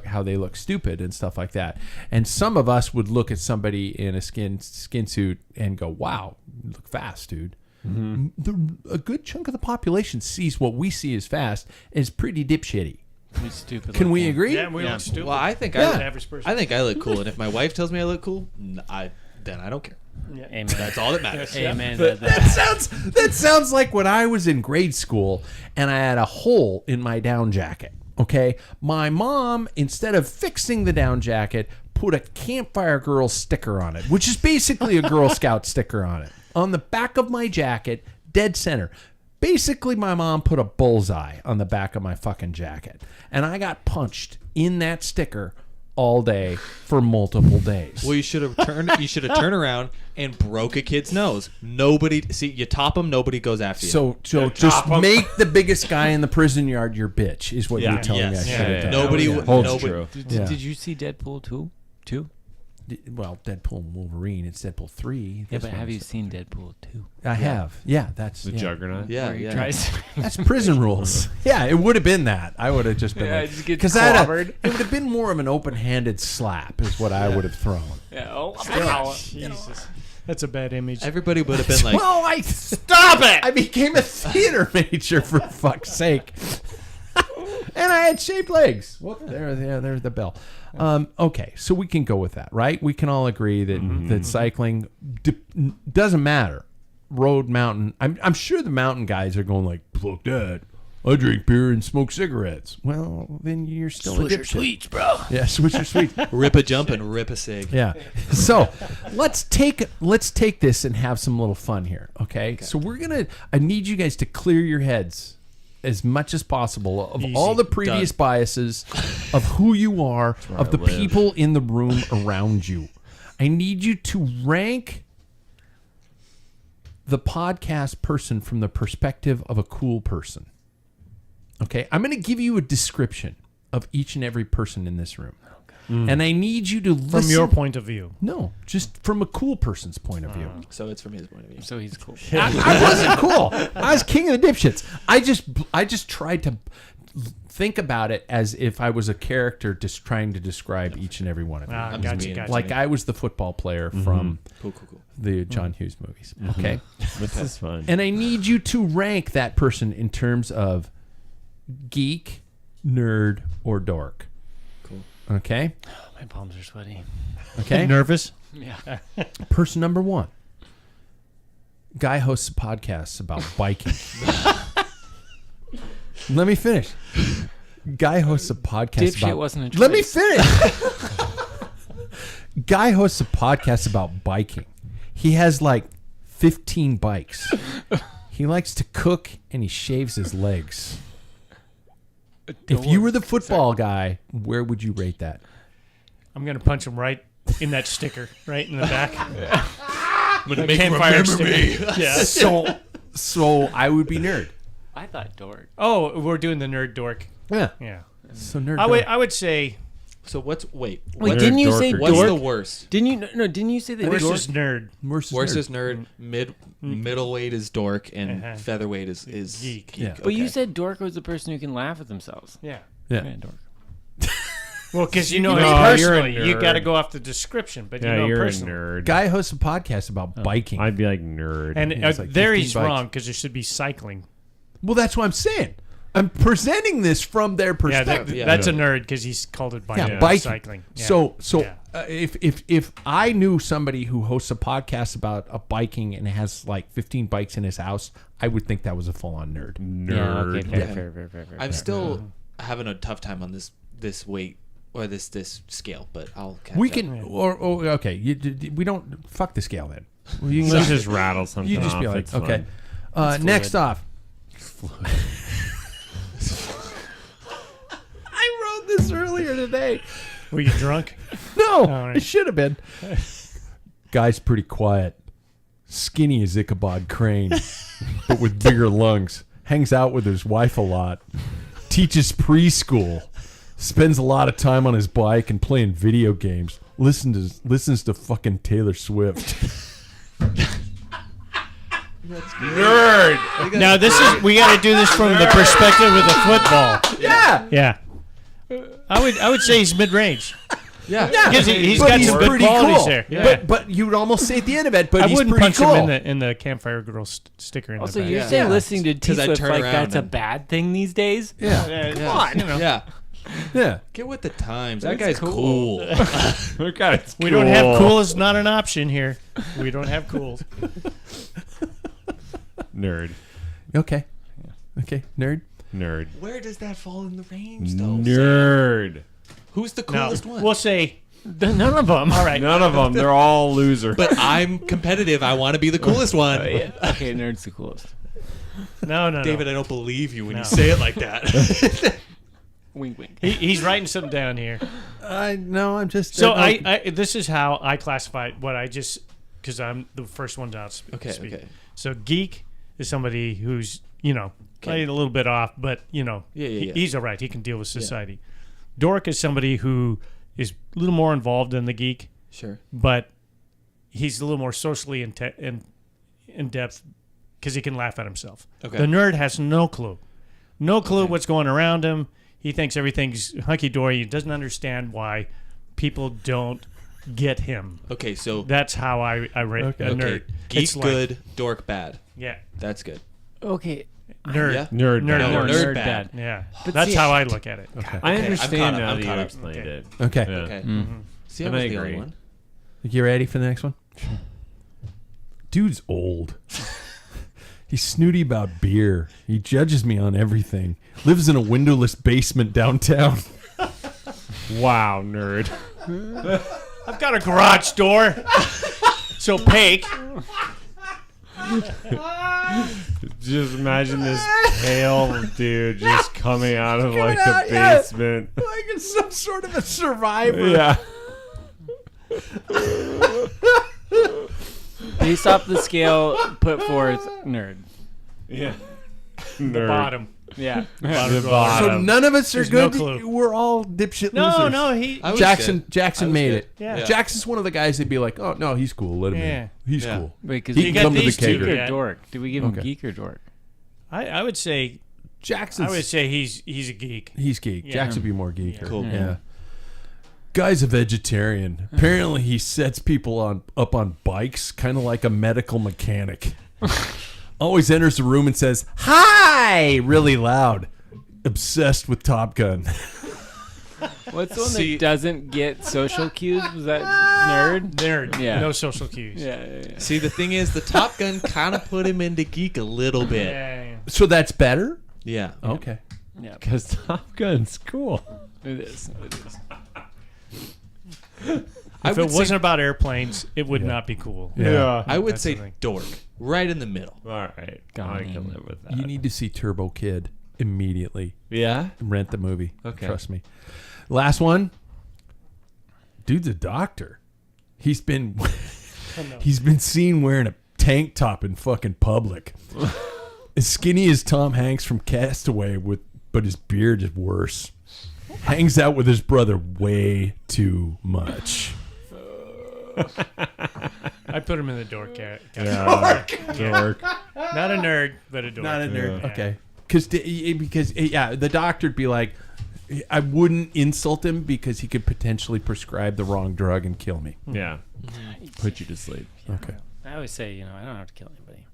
how they look stupid and stuff like that. And some of us would look at somebody in a skin suit and go, "Wow, you look fast, dude." A good chunk of the population sees what we see as fast as pretty dipshitty. You stupid. Can we looking. agree? Yeah, we look stupid. Well, I think An average person. I think I look cool, and if my wife tells me I look cool, then I don't care. Amen. That's all that matters. Amen. That sounds like when I was in grade school and I had a hole in my down jacket. Okay, my mom, instead of fixing the down jacket, put a Campfire Girl sticker on it, which is basically a Girl Scout sticker on it, on the back of my jacket, dead center. Basically, my mom put a bullseye on the back of my fucking jacket, and I got punched in that sticker all day for multiple days. Well, you should have turned around and broke a kid's nose. Nobody you top them, nobody goes after you. So just make the biggest guy in the prison yard your bitch, is what Yeah. you're telling me I Yes. should have done. Nobody Holds nobody- true. Did, Yeah. did you see Deadpool 2? well, Deadpool and Wolverine. It's Deadpool 3. Yeah, This but have you one's- seen Deadpool 2? I have. Yeah, that's The yeah. Juggernaut. Yeah, Where he yeah. tries That's prison rules. Yeah, it would have been that. I would have just been like, just get because clobbered. it would have been more of an open-handed slap, is what I would have thrown. Yeah, oh, Jesus. That's a bad image. Everybody would have been like, Well, stop it! I became a theater major for fuck's sake, and I had shaped legs. Well, there's the bell. Okay, so we can go with that, right? We can all agree that that cycling doesn't matter. Road, mountain. I'm sure the mountain guys are going like, "Fuck that! I drink beer and smoke cigarettes." Well, then you're still a dipshit. Sweets, bro. Yeah, switch your sweets. rip a jump and rip a cig. Yeah. So let's take this and have some little fun here. Okay. So I need you guys to clear your heads as much as possible of Easy. all the previous biases of who you are, of the people in the room around you. I need you to rank the podcast person from the perspective of a cool person. Okay. I'm going to give you a description of each and every person in this room. And I need you to listen. From your point of view. No, just from a cool person's point of view. So it's from his point of view. So he's cool. I wasn't cool. I was king of the dipshits. I just tried to think about it as if I was a character just trying to describe each and every one of you. Ah, I'm just gotcha, being- gotcha. Like I was the football player from Cool. the John Hughes movies. Okay. This is fun. And I need you to rank that person in terms of geek, nerd, or dork. Cool. Okay? My palms are sweaty. Okay? Nervous? Yeah. Person number one. Guy hosts podcasts about biking. Let me finish. Guy hosts a podcast Dipshit about... wasn't a Let me choice. finish. Guy hosts a podcast about biking. He has like 15 bikes. He likes to cook and he shaves his legs. If you were the football guy, where would you rate that? I'm going to punch him right in that sticker, right in the back. I'm gonna make Campfire him remember me. sticker. Yeah. So I would be nerd. I thought dork. Oh, we're doing the nerd dork. Yeah. Yeah. So nerd. I would say So wait. Wait, what- didn't you say dork or What's dork? the worst? Didn't you? No, didn't you say that worst dork? is nerd. Worst Worst is nerd. Middleweight is dork, and Uh-huh. featherweight is Geek. Yeah. But you Okay. said dork was the person who can laugh at themselves. Yeah. Yeah. Yeah, dork. Well, because you know No, him you're a personally. You nerd. got to go off the description, but Yeah, you know him you're a personally. nerd. Guy hosts a podcast about biking. I'd be like nerd. And Yeah, it's like there 15 he's bikes. wrong because there should be cycling. Well, that's what I'm saying. I'm presenting this from their Yeah, perspective. Yeah. that's a nerd because he's called it biking. Yeah, biking. Cycling. Yeah. So Yeah. if I knew somebody who hosts a podcast about a biking and has like 15 bikes in his house, I would think that was a full-on nerd. nerd. Yeah, okay, fair, Yeah. fair. I'm still having a tough time on this weight or this scale, but I'll catch We up. can, or okay, we don't fuck the scale then. You can Let's just rattle something you just off. be like, It's okay. fun. Next off. I wrote this earlier today. Were you drunk? No, right. it should have been. Guy's pretty quiet. Skinny as Ichabod Crane, but with bigger lungs. Hangs out with his wife a lot. Teaches preschool. Spends a lot of time on his bike and playing video games. Listens to fucking Taylor Swift. Nerd. Now we got to do this from the perspective of the football. Yeah. Yeah. I would say he's mid-range. Yeah. Because he's But got he's some good pretty qualities cool. there. Yeah. But you would almost say at the end of it, but I he's wouldn't pretty punch cool. him in the Campfire Girl sticker in Also, the back. you're Yeah. saying Yeah. listening to 'Cause I T-Swift turn like around that's a and- bad thing these days? Yeah. Come on, you know. Yeah. Yeah. Get with the times. That That's guy's cool. cool. We don't have cool is not an option here. We don't have cool. Nerd. Okay. Okay. Nerd. Nerd. Where does that fall in the range, though? Nerd. Who's the Now, coolest one? we'll say None of them. all right. None of them. They're all losers. But I'm competitive. I want to be the coolest one. Okay, nerd's the coolest. No. David, I don't believe you when No. you say it like that. Wink, wink. He's writing something down here. No, I'm just. So I this is how I classify what I just because I'm the first one to speak. Okay. So geek is somebody who's played a little bit off, but Yeah. he's all right. He can deal with society. Dork is somebody who is a little more involved than the geek. Sure. but he's a little more socially in depth because he can laugh at himself. Okay. The nerd has no clue what's going around him. He thinks everything's hunky dory. He doesn't understand why people don't get him. Okay, so That's how I rate a nerd. geek It's like- good, dork bad. Yeah, That's good. Okay. nerd. Yeah. Nerd. Nerd. bad. Nerd bad. Yeah, But that's see- how I look at it. Okay. I Okay, understand I'm now caught that you up. explained Okay. it. Okay. Yeah. Okay. See, I And was I the only agree. one. You ready for the next one? Dude's old. He's snooty about beer. He judges me on everything. Lives in a windowless basement downtown. Wow, nerd. I've got a garage door. So Pake. Just imagine this pale dude just coming out of like out, a yeah. basement. Like it's some sort of a survivor. Yeah. Based off the scale put forth, nerd. Yeah. The Nerd. bottom. Yeah. The So bottom. none of us are There's good. no clue. We're all dipshit No, losers. no, he. I was Jackson good. Jackson I was made good. it. Yeah. Jackson's one of the guys that'd be like, oh no, he's cool. Let him Yeah. in. He's Yeah. cool. Wait, because He You can got come to the these two geek caterer. or Yeah. dork? Did we give him Okay. geek or dork? I would say Jackson's he's a geek. he's geek. Yeah. Jackson would be more geeker. Cool. Yeah. Guy's a vegetarian. Apparently, he sets people up on bikes, kind of like a medical mechanic. Always enters the room and says, "Hi!" really loud. Obsessed with Top Gun. What's the one See- that doesn't get social cues? Was that nerd? Nerd. Yeah. No social cues. Yeah. See, the thing is, the Top Gun kind of put him into geek a little bit. Yeah. So that's better. Yeah. Okay. Yeah. Because Top Gun's cool. It is. It is. If it wasn't about airplanes, it would not be cool. Yeah. I would That's say the thing. dork, right in the middle. All right. I can live with that. You need to see Turbo Kid immediately. Yeah? Rent the movie. Okay. Trust me. Last one. Dude's a doctor. He's been seen wearing a tank top in fucking public. As skinny as Tom Hanks from Castaway, but his beard is worse. Hangs out with his brother way too much. I put him in the dork category. Dork. Not a nerd, but a dork. Not a nerd. Yeah. Okay. Because the doctor'd be like, I wouldn't insult him because he could potentially prescribe the wrong drug and kill me. Yeah. Put you to sleep. Okay. I always say, I don't have to kill anybody.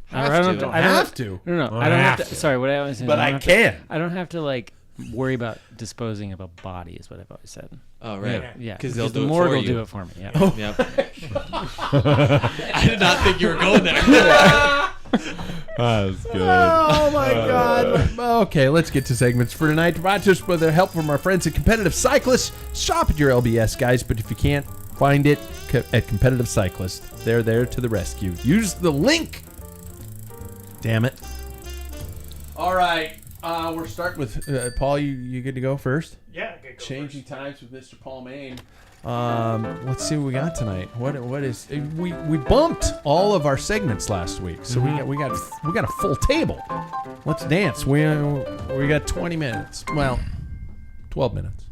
Have I don't to. have to. I don't have to. No, I don't have to. Sorry, what I always say. is But I don't have can. to- I don't have to like worry about disposing of a body. Is what I've always said. Oh, right. Yeah, Because they'll do the it morgue for will you. do it for me. Yeah. Yep. I did not think you were going there. That's good. Oh my God. Okay, let's get to segments for tonight. Brought to us with the help from our friends at Competitive Cyclists. Shop at your LBS, guys, but if you can't find it at Competitive Cyclists, they're there to the rescue. Use the link. Damn it. All right. We're starting with Paul. You good to go first? Yeah, okay, go Changing times with Mr. Paul Main. Let's see what we got tonight. What is we bumped all of our segments last week, so we got a full table. Let's dance. We got 20 minutes. Well, 12 minutes.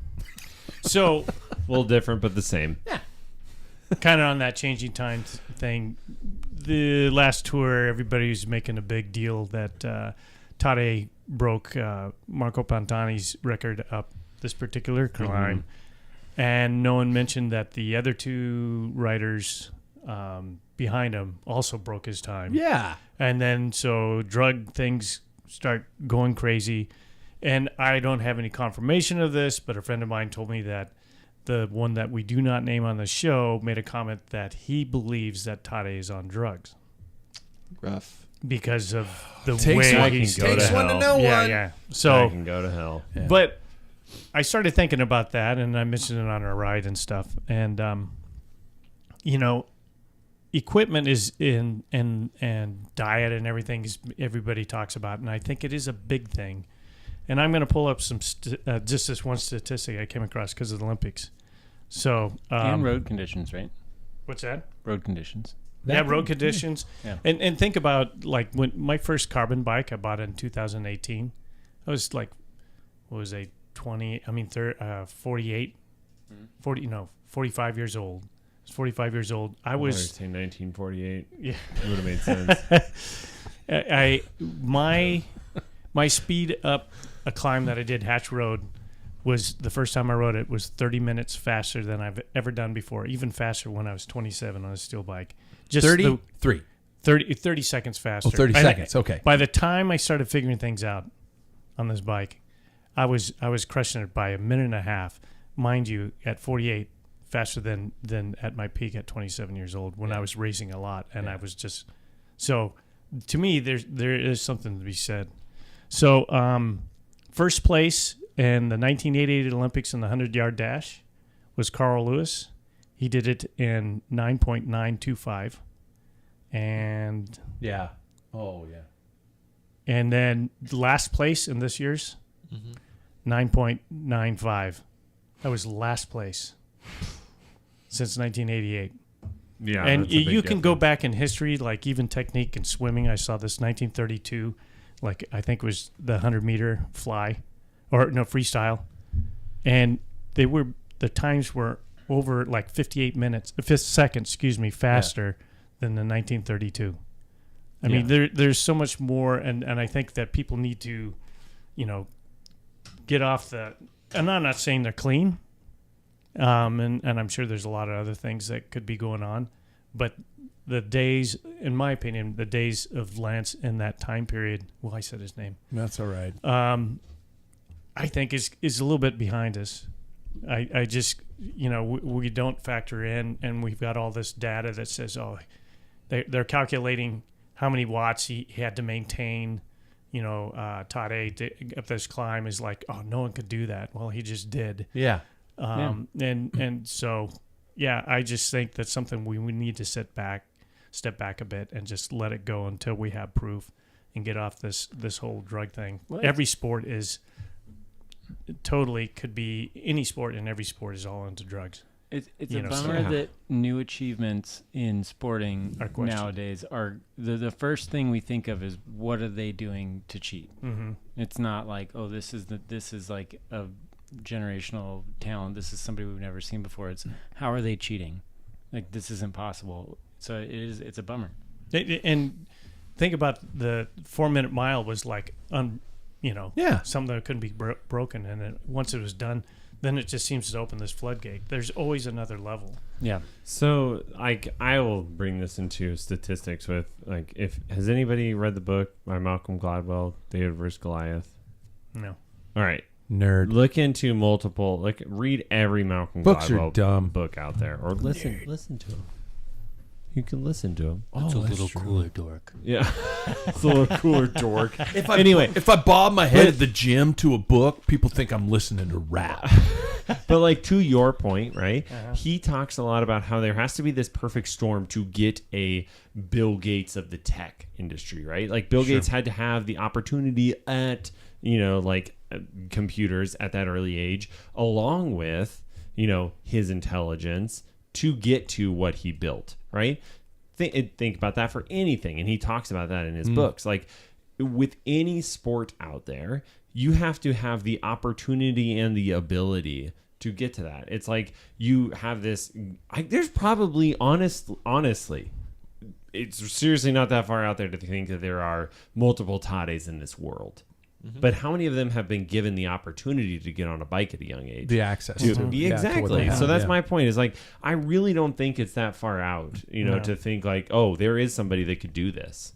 So, A little different, but the same. kind of on that changing times thing, the last tour, everybody was making a big deal that Tade broke Marco Pantani's record up this particular climb. And no one mentioned that the other two riders behind him also broke his time. Yeah. And then so drug things start going crazy. And I don't have any confirmation of this, but a friend of mine told me that the one that we do not name on the show made a comment that he believes that Tade is on drugs Rough. because of the Takes way one- he's go to Takes one to hell. know yeah, one. yeah. I So, can go to hell. but I started thinking about that, and I mentioned it on our ride and stuff. And equipment is and diet and everything is everybody talks about, and I think it is a big thing. And I'm going to pull up some just this one statistic I came across because of the Olympics. So And road conditions, right? what's that? Road conditions. Road conditions. Yeah. And think about like when my first carbon bike I bought in 2018. I was like, what was a 48 45 years old. I was 45 years old. I was saying 1948. Yeah. It would have made sense. My speed up a climb that I did, Hatch Road, was the first time I rode it was 30 minutes faster than I've ever done before. Even faster when I was 27 on a steel bike. Just 33. 30 seconds faster. 30 seconds. Okay. By the time I started figuring things out on this bike, I was crushing it by a minute and a half. Mind you, at 48, faster than at my peak at 27 years old when I was racing a lot, and I was just so. To me, there is something to be said. So, first place in the 1988 Olympics in the 100-yard dash was Carl Lewis. He did it in 9.925, and and then last place in this year's 9.95. That was last place since 1988. Yeah, and that's a big you can go difference. back in history, like even technique and swimming. I saw this 1932, like I think it was the 100-meter freestyle, and the times were over like 58 seconds, faster than the 1932. I mean, there's so much more, and I think that people need to, get off the. And I'm not saying they're clean. And I'm sure there's a lot of other things that could be going on, but the days, in my opinion, the days of Lance in that time period. Well, I said his name. That's all right. I think is a little bit behind us. I just we don't factor in, and we've got all this data that says they're calculating how many watts he had to maintain. Todd A up this climb is like, no one could do that. Well, he just did. Yeah. And so, I just think that's something we need to step back a bit and just let it go until we have proof and get off this whole drug thing. Well, every sport is totally could be any sport, and every sport is all into drugs. It's a bummer that new achievements in sporting Are questioned. nowadays are the first thing we think of is what are they doing to cheat. Mm-hmm. It's not like this is like a generational talent. This is somebody we've never seen before. It's how are they cheating? Like this is impossible. So it's a bummer. And think about the 4-minute mile was like something that couldn't be broken, and then once it was done, then it just seems to open this floodgate. There's always another level. Yeah. So I will bring this into statistics with has anybody read the book by Malcolm Gladwell, David vs. Goliath? No. All right. Nerd. Look into multiple, read every Malcolm Books are Gladwell dumb. book out there, or listen to him. You can listen to him. It's a little cooler, dork. Yeah, it's a little cooler, dork. If I bob my head at the gym to a book, people think I'm listening to rap. But to your point, right? He talks a lot about how there has to be this perfect storm to get a Bill Gates of the tech industry, right? Like Bill Gates had to have the opportunity at computers at that early age, along with his intelligence to get to what he built, right? Think about that for anything, and he talks about that in his books. Like with any sport out there, you have to have the opportunity and the ability to get to that. It's like you have this. There's probably honestly, it's seriously not that far out there to think that there are multiple Tades in this world. But how many of them have been given the opportunity to get on a bike at a young age? The access to to exactly. So that's my point. Is I really don't think it's that far out, to think there is somebody that could do this,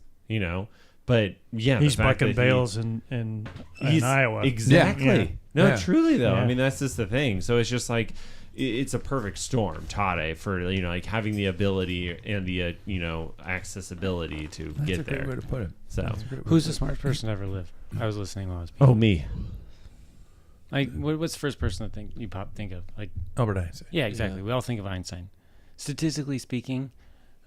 But he's bucking bales in Iowa. Exactly. Yeah. No, Yeah. truly though. Yeah. I mean, that's just the thing. So it's just it's a perfect storm, Tade, for having the ability and the accessibility to That's get a great there. way to put it. So Who's the smartest person to ever live? I was listening while I was. oh me. What's the first person that you think of? Albert Einstein. Yeah, exactly. We all think of Einstein. Statistically speaking,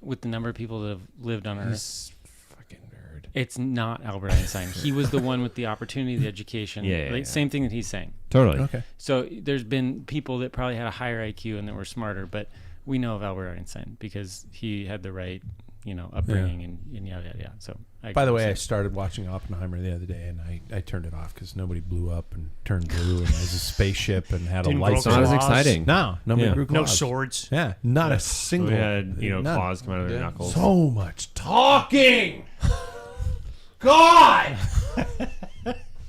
with the number of people that have lived on Earth, He's fucking nerd. it's not Albert Einstein. He was the one with the opportunity, the education. Yeah. Same thing that he's saying. Totally. Okay. So there's been people that probably had a higher IQ and that were smarter, but we know of Albert Einstein because he had the right upbringing and yada yada. So By the way, I started watching Oppenheimer the other day, and I turned it off because nobody blew up and turned blue and was a spaceship and had Didn't a grow light. Not as claws. exciting. No, nobody Yeah. grew No claws. swords. Yeah, not a single. We had none. claws come out of their knuckles. So much talking. God.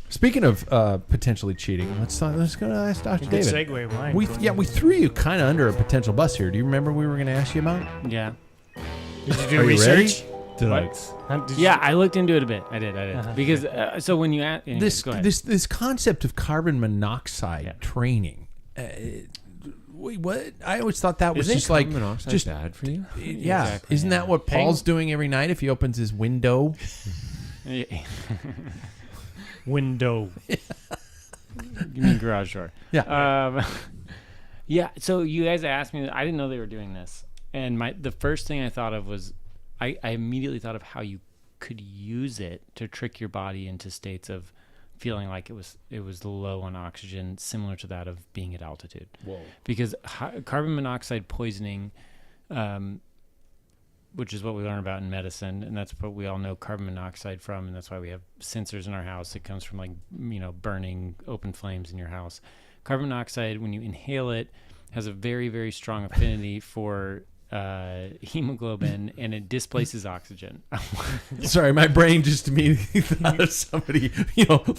Speaking of potentially cheating, let's go to ask Dr. Good David. segue, Ryan. We threw you kind of under a potential bus here. Do you remember we were going to ask you about? yeah. Did you do Are you research? Drugs. Yeah, I looked into it a bit. I did. Because so when you ask go ahead. This concept of carbon monoxide training. Wait, what? I always thought that was Isn't just like carbon monoxide just bad for you? yeah. Exactly, Isn't that what Paul's doing every night if he opens his window? Window. You mean garage door? Yeah. Yeah. So you guys asked me. I didn't know they were doing this, and the first thing I thought of was I immediately thought of how you could use it to trick your body into states of feeling like it was low on oxygen, similar to that of being at altitude. Whoa. Because carbon monoxide poisoning, which is what we learn about in medicine, and that's what we all know carbon monoxide from, and that's why we have sensors in our house. It comes from burning open flames in your house. Carbon monoxide, when you inhale it, has a very, very strong affinity for hemoglobin, and it displaces oxygen. Sorry, my brain just immediately thought of somebody,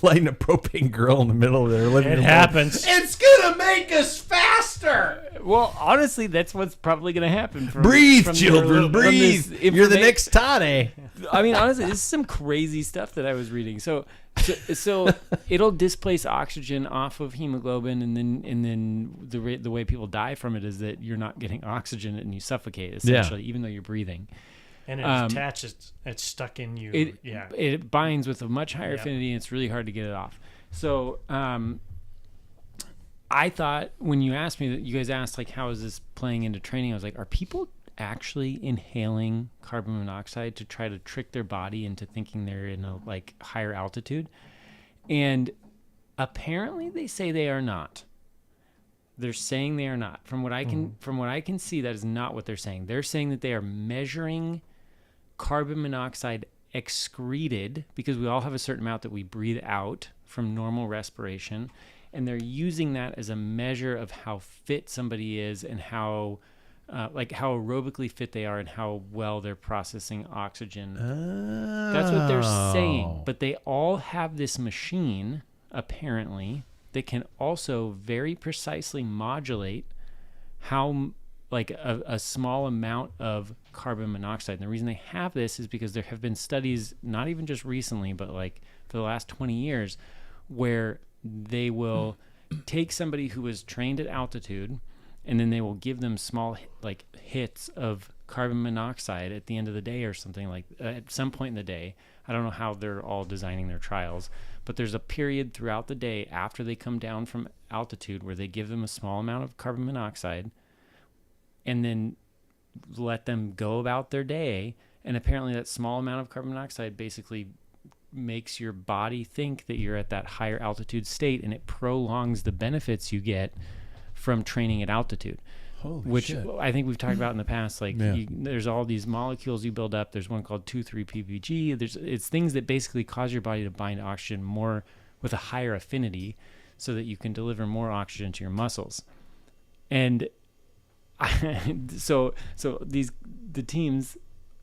lighting a propane grill in the middle of their living room. It happens. It's gonna make us faster. Well, honestly, that's what's probably going to happen. Breathe, from children, breathe. You're the next Tade. I mean, honestly, this is some crazy stuff that I was reading. So it'll displace oxygen off of hemoglobin, and then the way people die from it is that you're not getting oxygen and you suffocate essentially, even though you're breathing. And it attaches. It's stuck in you. It binds with a much higher affinity, and it's really hard to get it off. So I thought when you asked me that, you guys asked like, how is this playing into training? I was like, are people actually inhaling carbon monoxide to try to trick their body into thinking they're in a higher altitude? And apparently they say they are not. They're saying they are not. From what I can see, that is not what they're saying. They're saying that they are measuring carbon monoxide excreted, because we all have a certain amount that we breathe out from normal respiration, and they're using that as a measure of how fit somebody is and how how aerobically fit they are and how well they're processing oxygen. That's what they're saying. But they all have this machine, apparently, that can also very precisely modulate how a small amount of carbon monoxide. And the reason they have this is because there have been studies, not even just recently, but for the last 20 years, where they will take somebody who is trained at altitude, and then they will give them small hits of carbon monoxide at the end of the day or something, at some point in the day. I don't know how they're all designing their trials, but there's a period throughout the day after they come down from altitude where they give them a small amount of carbon monoxide and then let them go about their day. And apparently that small amount of carbon monoxide basically makes your body think that you're at that higher altitude state, and it prolongs the benefits you get from training at altitude. Holy shit. I think we've talked about in the past. There's all these molecules you build up. There's one called 2,3-PPG. It's things that basically cause your body to bind oxygen more with a higher affinity, so that you can deliver more oxygen to your muscles. And so the teams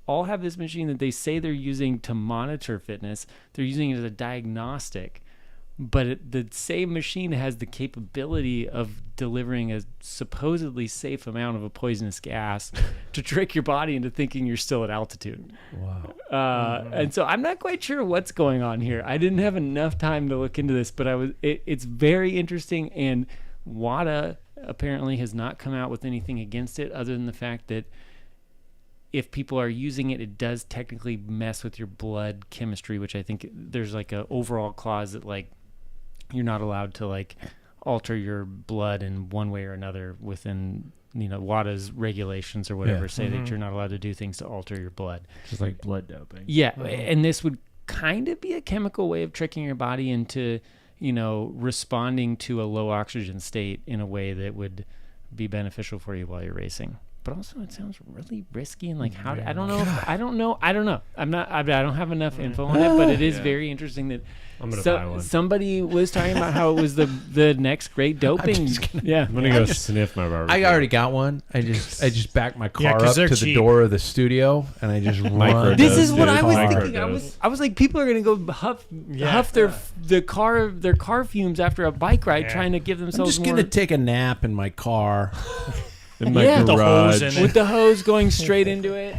all have this machine that they say they're using to monitor fitness. They're using it as a diagnostic, but the same machine has the capability of delivering a supposedly safe amount of a poisonous gas to trick your body into thinking you're still at altitude. Wow. And so I'm not quite sure what's going on here. I didn't have enough time to look into this, but it's very interesting, and WADA apparently has not come out with anything against it, other than the fact that if people are using it, it does technically mess with your blood chemistry, which I think there's a overall clause that you're not allowed to alter your blood in one way or another within WADA's regulations or whatever. Say that you're not allowed to do things to alter your blood. Just like blood doping. Yeah, and this would kind of be a chemical way of tricking your body into responding to a low oxygen state in a way that would be beneficial for you while you're racing. but also it sounds really risky and like how I don't know. I don't know. I don't have enough info on it, but it is very interesting that I'm gonna buy one. Somebody was talking about how it was the next great doping. I'm gonna go sniff my barbecue. I already got one. I just backed my car 'cause up they're to cheap. the door of the studio, and I just run. This is what I was Microdose. thinking. I was like, people are gonna go huff their car fumes after a bike ride, trying to give I'm themselves just more. gonna take a nap in my car. In my Yeah. The garage. hose in it. with the hose going straight into it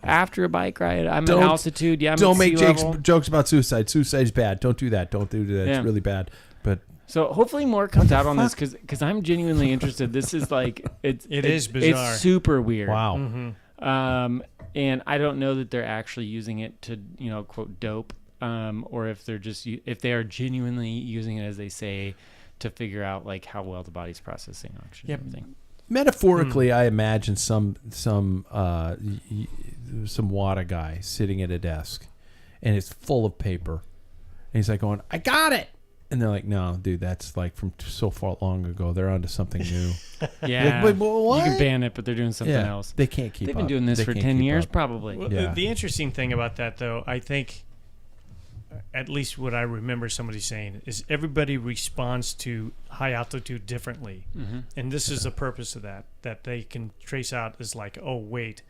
after a bike ride. I'm at altitude. Yeah, I'm Don't at make sea level. jokes about suicide. Suicide's bad. Don't do that. Don't do that. Yeah. It's really bad. But So hopefully more comes out on this because I'm genuinely interested. This is like It is bizarre. It's super weird. wow. And I don't know that they're actually using it to quote dope, or if if they are genuinely using it as they say to figure out like how well the body's processing oxygen. Yep. And everything. Metaphorically, I imagine some WADA guy sitting at a desk, and it's full of paper, and he's like going, "I got it," and they're like, "No, dude, that's like from so far long ago. They're onto something new." Yeah, Like, but what? you can ban it, but they're doing something else. They can't keep They've up. been doing this They for can't 10 keep years, up. probably. Well, Yeah. the interesting thing about that, though, I think, at least what I remember somebody saying, is everybody responds to high altitude differently. Mm-hmm. And this is the purpose of that they can trace out is like, oh, wait,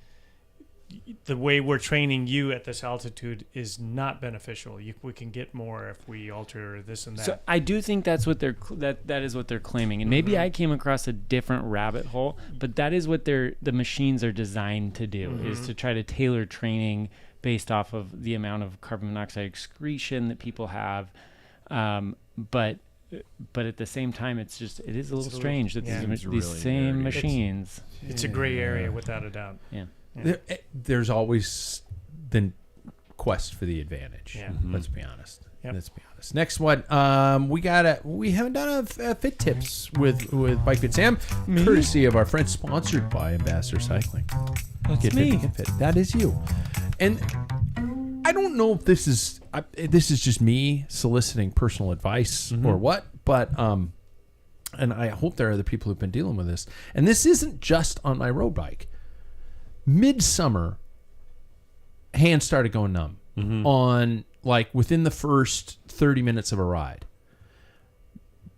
the way we're training you at this altitude is not beneficial. We can get more if we alter this and that. So I do think that's what that is what they're claiming, and maybe I came across a different rabbit hole, but that is what the machines are designed to do, is to try to tailor training based off of the amount of carbon monoxide excretion that people have, but at the same time, it is a little strange that these really same nerdy. machines. It's a gray area without a doubt. Yeah. There's always the quest for the advantage. Yeah. Let's be honest. Yep. Let's be honest. Next one, we haven't done a fit tips with Bike Fit Sam, courtesy of our friends, sponsored by Ambassador Cycling. Get fit. That is you. And I don't know if this is just me soliciting personal advice or what, but and I hope there are other people who've been dealing with this. And this isn't just on my road bike. Midsummer, hands started going numb on like within the first 30 minutes of a ride.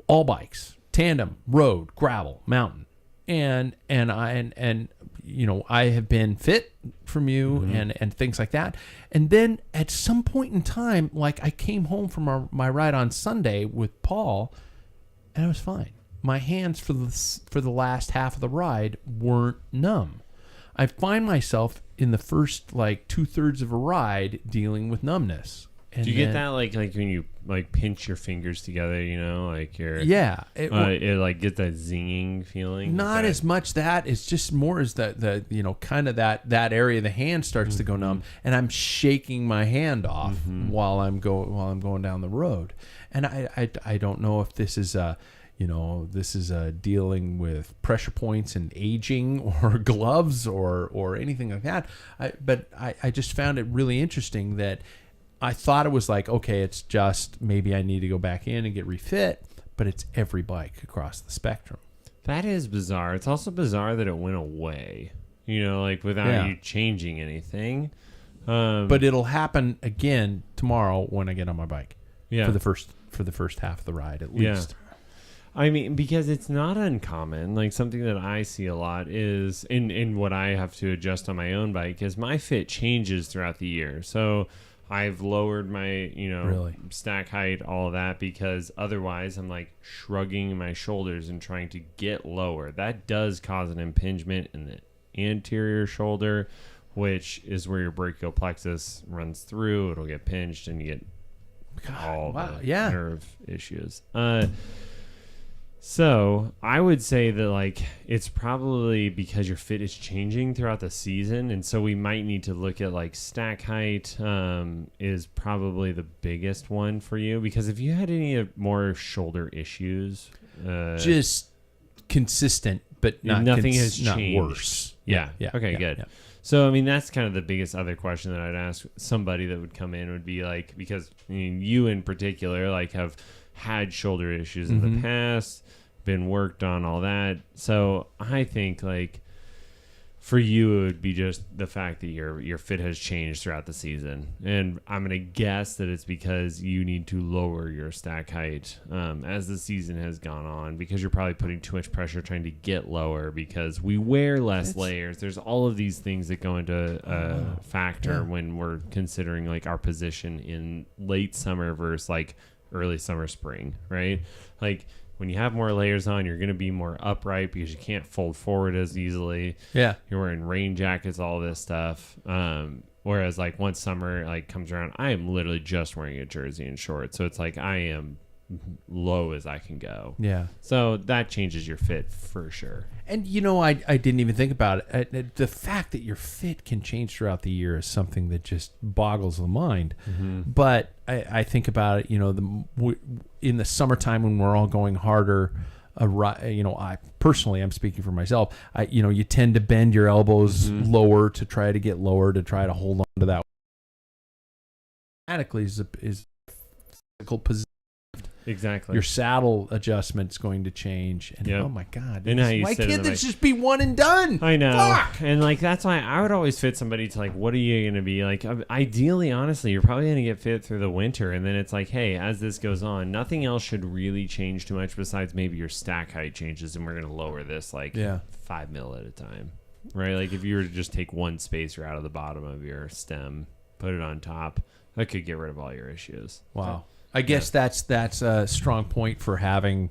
All bikes, tandem, road, gravel, mountain, and I have been fit from you and things like that. And then at some point in time, like I came home from my ride on Sunday with Paul, and I was fine. My hands for the last half of the ride weren't numb. I find myself in the first like 2/3 of a ride dealing with numbness. And Do you get that like when you like pinch your fingers together, like you're it like get that zinging feeling? not as much that, it's just more as the kind of that area of the hand starts to go numb, and I'm shaking my hand off while I'm going down the road. And I don't know if this is dealing with pressure points and aging or gloves or anything like that. But I just found it really interesting that I thought it was like, okay, it's just maybe I need to go back in and get refit, but it's every bike across the spectrum. That is bizarre. It's also bizarre that it went away, like without you changing anything. But it'll happen again tomorrow when I get on my bike. Yeah. For the first half of the ride at least. I mean, because it's not uncommon. Like something that I see a lot is in what I have to adjust on my own bike is my fit changes throughout the year. So I've lowered my, stack height, all of that, because otherwise I'm like shrugging my shoulders and trying to get lower. That does cause an impingement in the anterior shoulder, which is where your brachial plexus runs through. It'll get pinched and you get all the nerve issues. So I would say that like it's probably because your fit is changing throughout the season, and so we might need to look at like stack height is probably the biggest one for you, because if you had any more shoulder issues, just consistent, but nothing has changed. Not worse. Yeah. Okay. Good. Yeah. So, I mean, that's kind of the biggest other question that I'd ask somebody that would come in would be like, because you in particular like have had shoulder issues in the past, been worked on, all that. So I think like For you, it would be just the fact that your fit has changed throughout the season, and I'm gonna guess that it's because you need to lower your stack height as the season has gone on, because you're probably putting too much pressure trying to get lower because we wear less layers. There's all of these things that go into a factor when we're considering like our position in late summer versus like early summer, spring, right? Like, when you have more layers on, you're going to be more upright because you can't fold forward as easily. Yeah. You're wearing rain jackets, all this stuff. Whereas like once summer like comes around, I am literally just wearing a jersey and shorts. So it's like I am low as I can go. Yeah. So that changes your fit for sure. And I didn't even think about it. The fact that your fit can change throughout the year is something that just boggles the mind. Mm-hmm. But I think about it, in the summertime when we're all going harder, I personally, I'm speaking for myself, you tend to bend your elbows lower to try to get lower, to try to hold on to that. Automatically is a physical position. Exactly. Your saddle adjustment's going to change. And oh my God. And Why can't this just be one and done? I know. Fuck! And like that's why I would always fit somebody to like, what are you going to be? Like ideally, honestly, you're probably going to get fit through the winter. And then it's like, hey, as this goes on, nothing else should really change too much besides maybe your stack height changes, and we're going to lower this like 5 mil at a time. Right? Like if you were to just take one spacer out of the bottom of your stem, put it on top, that could get rid of all your issues. Wow. I guess that's a strong point for having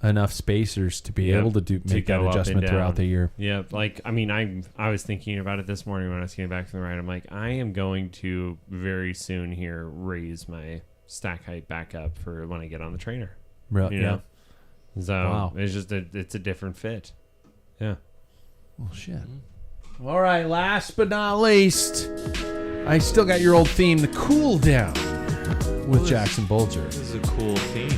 enough spacers to be able to make that adjustment throughout the year. Yeah, like I mean, I was thinking about it this morning when I was getting back from the ride. I'm like, I am going to very soon here raise my stack height back up for when I get on the trainer. Right. You know? So it's just it's a different fit. Yeah. Well, shit. All right. Last but not least, I still got your old theme, the cool down. With Jackson Bulger. This is a cool theme.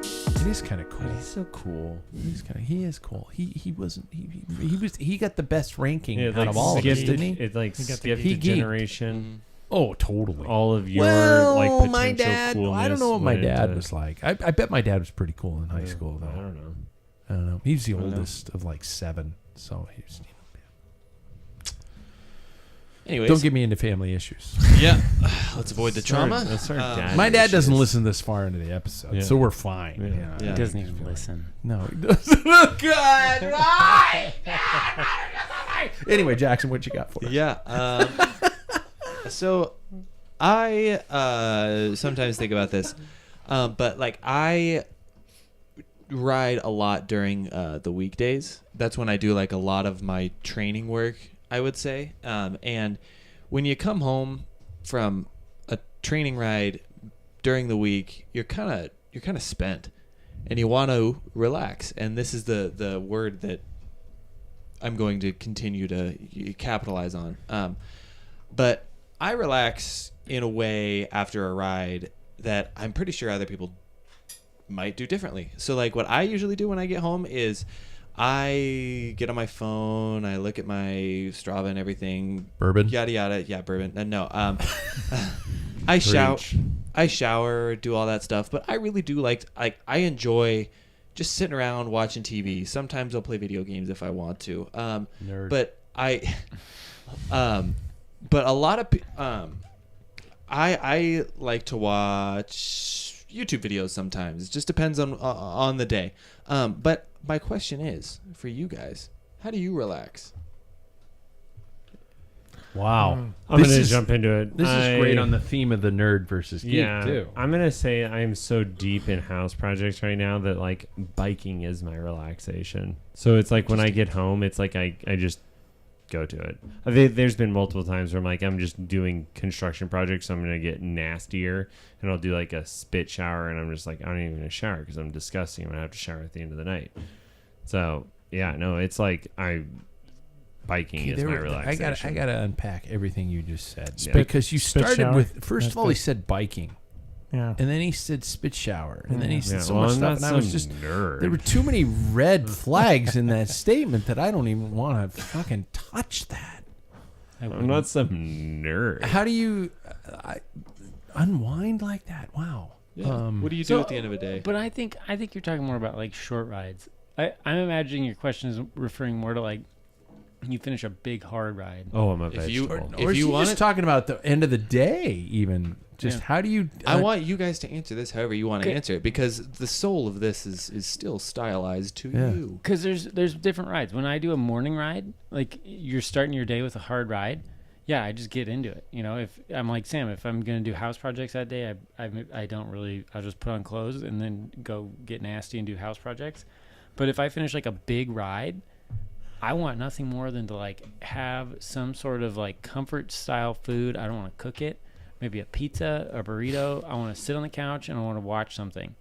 It is kind of cool. He's so cool. He is cool. He got the best ranking out like of all of us, didn't he? It like skipped a generation. Oh, totally. All of your like potential my dad. coolness. I don't know what my dad into, was like. I bet my dad was pretty cool in high school though. I don't know. He's the oldest of like 7, so he's. Anyways, don't get me into family issues. Yeah, let's avoid the trauma. My dad doesn't listen this far into the episode, so we're fine. He doesn't even listen. No, he doesn't. God, right? Anyway, Jackson, what you got for us? Yeah. So I sometimes think about this, but like I ride a lot during the weekdays. That's when I do like a lot of my training work, I would say. And when you come home from a training ride during the week, you're kind of spent, and you want to relax. And this is the word that I'm going to continue to capitalize on. But I relax in a way after a ride that I'm pretty sure other people might do differently. So like what I usually do when I get home is I get on my phone, I look at my Strava and everything. Bourbon? Yada, yada. Yeah, bourbon. No. I shower, do all that stuff. But I really do I enjoy just sitting around watching TV. Sometimes I'll play video games if I want to. Nerd. But but a lot of I like to watch YouTube videos sometimes. It just depends on the day. But my question is, for you guys, how do you relax? Wow. I'm going to jump into it. This is great on the theme of the nerd versus geek, too. I'm going to say I am so deep in house projects right now that, like, biking is my relaxation. So it's like when I get home, it's like I just go to it. There's been multiple times where I'm just doing construction projects, so I'm going to get nastier, and I'll do, like, a spit shower, and I'm just like, I don't even going to shower because I'm disgusting. I'm going to have to shower at the end of the night. So, yeah, no, it's like biking is my relaxation. I gotta unpack everything you just said because you started with first of all he said biking, and then he said spit shower, and then he said so much stuff, and I was just nerd. There were too many red flags in that statement that I don't even want to fucking touch that. I'm not some nerd. How do you unwind like that? Wow. Yeah. What do you do at the end of a day? But I think you're talking more about like short rides. I'm imagining your question is referring more to like you finish a big hard ride. Oh, I'm a If you- vegetable. If or you is she want just it- talking about the end of the day, even. Just Yeah. how do you... I want you guys to answer this however you want to Okay. answer it, because the soul of this is still stylized to Yeah. you. Because there's different rides. When I do a morning ride, like you're starting your day with a hard ride, yeah, I just get into it. You know, if I'm like Sam, if I'm gonna do house projects that day, I don't really. I'll just put on clothes and then go get nasty and do house projects. But if I finish like a big ride, I want nothing more than to like have some sort of like comfort style food. I don't want to cook it. Maybe a pizza, a burrito. I want to sit on the couch and I want to watch something,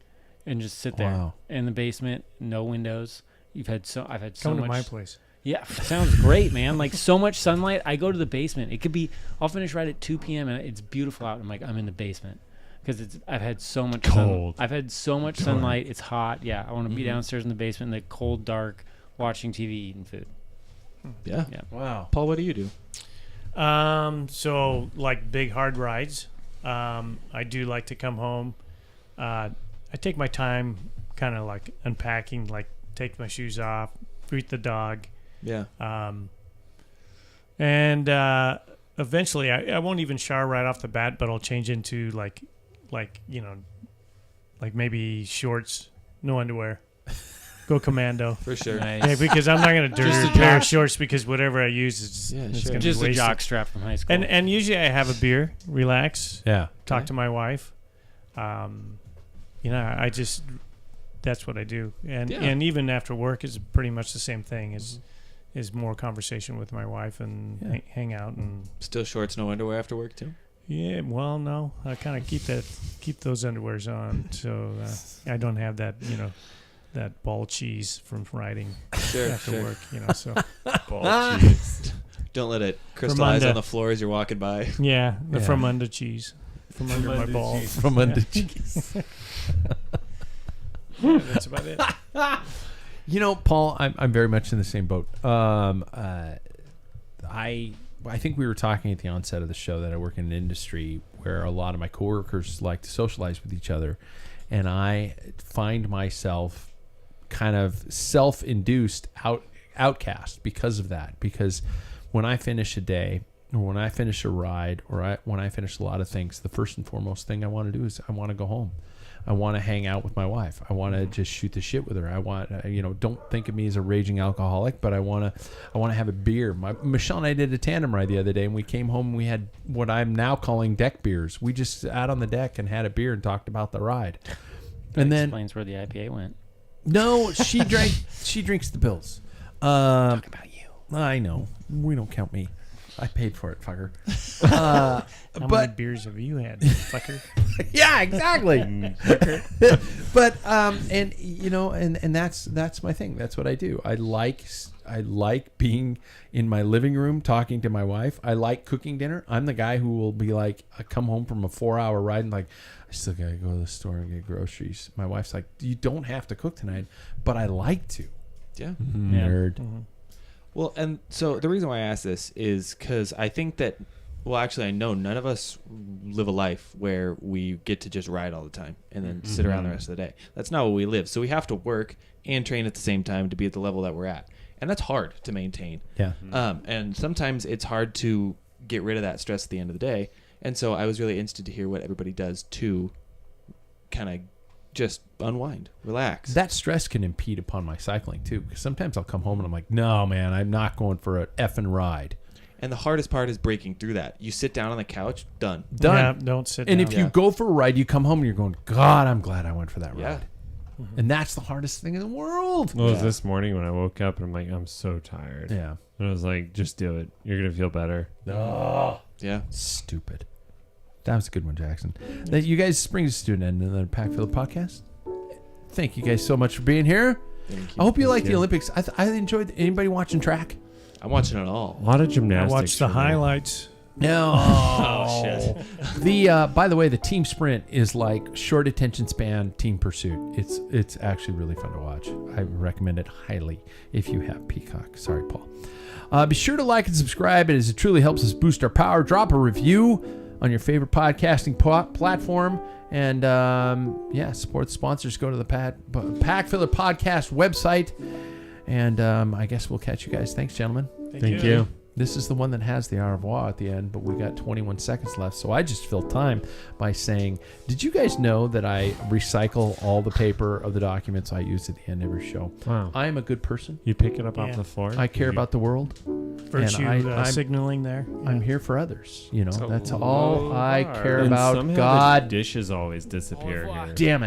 and just sit there Wow. in the basement, no windows. I've had so Come to much. my place. Yeah, sounds great, man. Like so much sunlight. I go to the basement. It could be. I'll finish right at 2 p.m. and it's beautiful out. I'm like, I'm in the basement because I've had so much Cold. I've had so much sunlight. It's hot. Yeah, I want to be downstairs in the basement, in the cold, dark, watching TV, eating food. Yeah. Yeah. Wow. Paul, what do you do? So like big hard rides. I do like to come home. I take my time, kind of like unpacking, like take my shoes off, greet the dog, Yeah. and eventually I won't even shower right off the bat, but I'll change into like like maybe shorts, no underwear, go commando. For sure. Nice. Yeah, because I'm not gonna dirty Just a a pair of jock. shorts because whatever I use is Yeah, it's sure. gonna Just be a wasted. jock strap from high school. And usually I have a beer, relax, Yeah. talk to my wife. I just that's what I do, and Yeah. and even after work is pretty much the same thing. Is more conversation with my wife and Yeah. hang out and Still shorts, no underwear after work too? yeah. Well, no, I kind of keep those underwears on, so I don't have that that ball cheese from riding Sure, after sure. work. So Don't let it crystallize under. on the floor as you're walking by. yeah, the Yeah. from under cheese from under my balls. From Yeah. under cheese. Yeah, that's about it. Paul, I'm very much in the same boat. I think we were talking at the onset of the show that I work in an industry where a lot of my coworkers like to socialize with each other, and I find myself kind of self-induced outcast because of that. Because when I finish a day, or when I finish a ride, or when I finish a lot of things, the first and foremost thing I want to do is I want to go home. I want to hang out with my wife. I want to just shoot the shit with her. I want, don't think of me as a raging alcoholic, but I want to have a beer. Michelle and I did a tandem ride the other day, and we came home and we had what I'm now calling deck beers. We just sat on the deck and had a beer and talked about the ride. And then explains where the IPA went. no, she drinks the pills. Talking about you. I know. We don't count me. I paid for it, fucker. How many But beers have you had, fucker? yeah, exactly. But and that's my thing. That's what I do. I like being in my living room talking to my wife. I like cooking dinner. I'm the guy who will be like, I come home from a 4-hour ride and like, I still gotta go to the store and get groceries. My wife's like, you don't have to cook tonight, but I like to. Yeah. Nerd. Well, and so the reason why I ask this is because I think that, well, actually, I know none of us live a life where we get to just ride all the time and then sit around the rest of the day. That's not what we live. So we have to work and train at the same time to be at the level that we're at. And that's hard to maintain. Yeah. And sometimes it's hard to get rid of that stress at the end of the day. And so I was really interested to hear what everybody does to kind of just unwind, relax. That stress can impede upon my cycling too, because sometimes I'll come home and I'm like, no, man, I'm not going for an effing ride. And the hardest part is breaking through that. You sit down on the couch, done. Done. Yeah, don't sit And down. if you go for a ride, you come home and you're going, God, I'm glad I went for that Yeah. ride. And that's the hardest thing in the world. Well, it was this morning when I woke up and I'm like, I'm so tired. Yeah. And I was like, just do it. You're going to feel better. Oh, Yeah. stupid. That was a good one, Jackson. That you guys brings us to an end of the Packfiller Podcast. Thank you guys so much for being here. Thank you. I hope you Thank liked the you. Olympics. I enjoyed. Anybody watching track? I'm watching it all. A lot of I gymnastics. watched the for me. highlights. No. Oh, shit. The by the way, the team sprint is like short attention span team pursuit. It's actually really fun to watch. I recommend it highly if you have Peacock. Sorry, Paul. Be sure to like and subscribe, as it truly helps us boost our power. Drop a review on your favorite podcasting platform, and support the sponsors. Go to the Packfiller Podcast website, and I guess we'll catch you guys. Thanks, gentlemen. Thank you. This is the one that has the au revoir at the end, but we got 21 seconds left. So I just filled time by saying, did you guys know that I recycle all the paper of the documents I use at the end of every show? Wow. I am a good person. You pick it up off the floor? I care about the world. Virtue I'm signaling there. I'm here for others. You know, It's a that's low all I bar. care And about. somehow God the dishes always disappear here. damn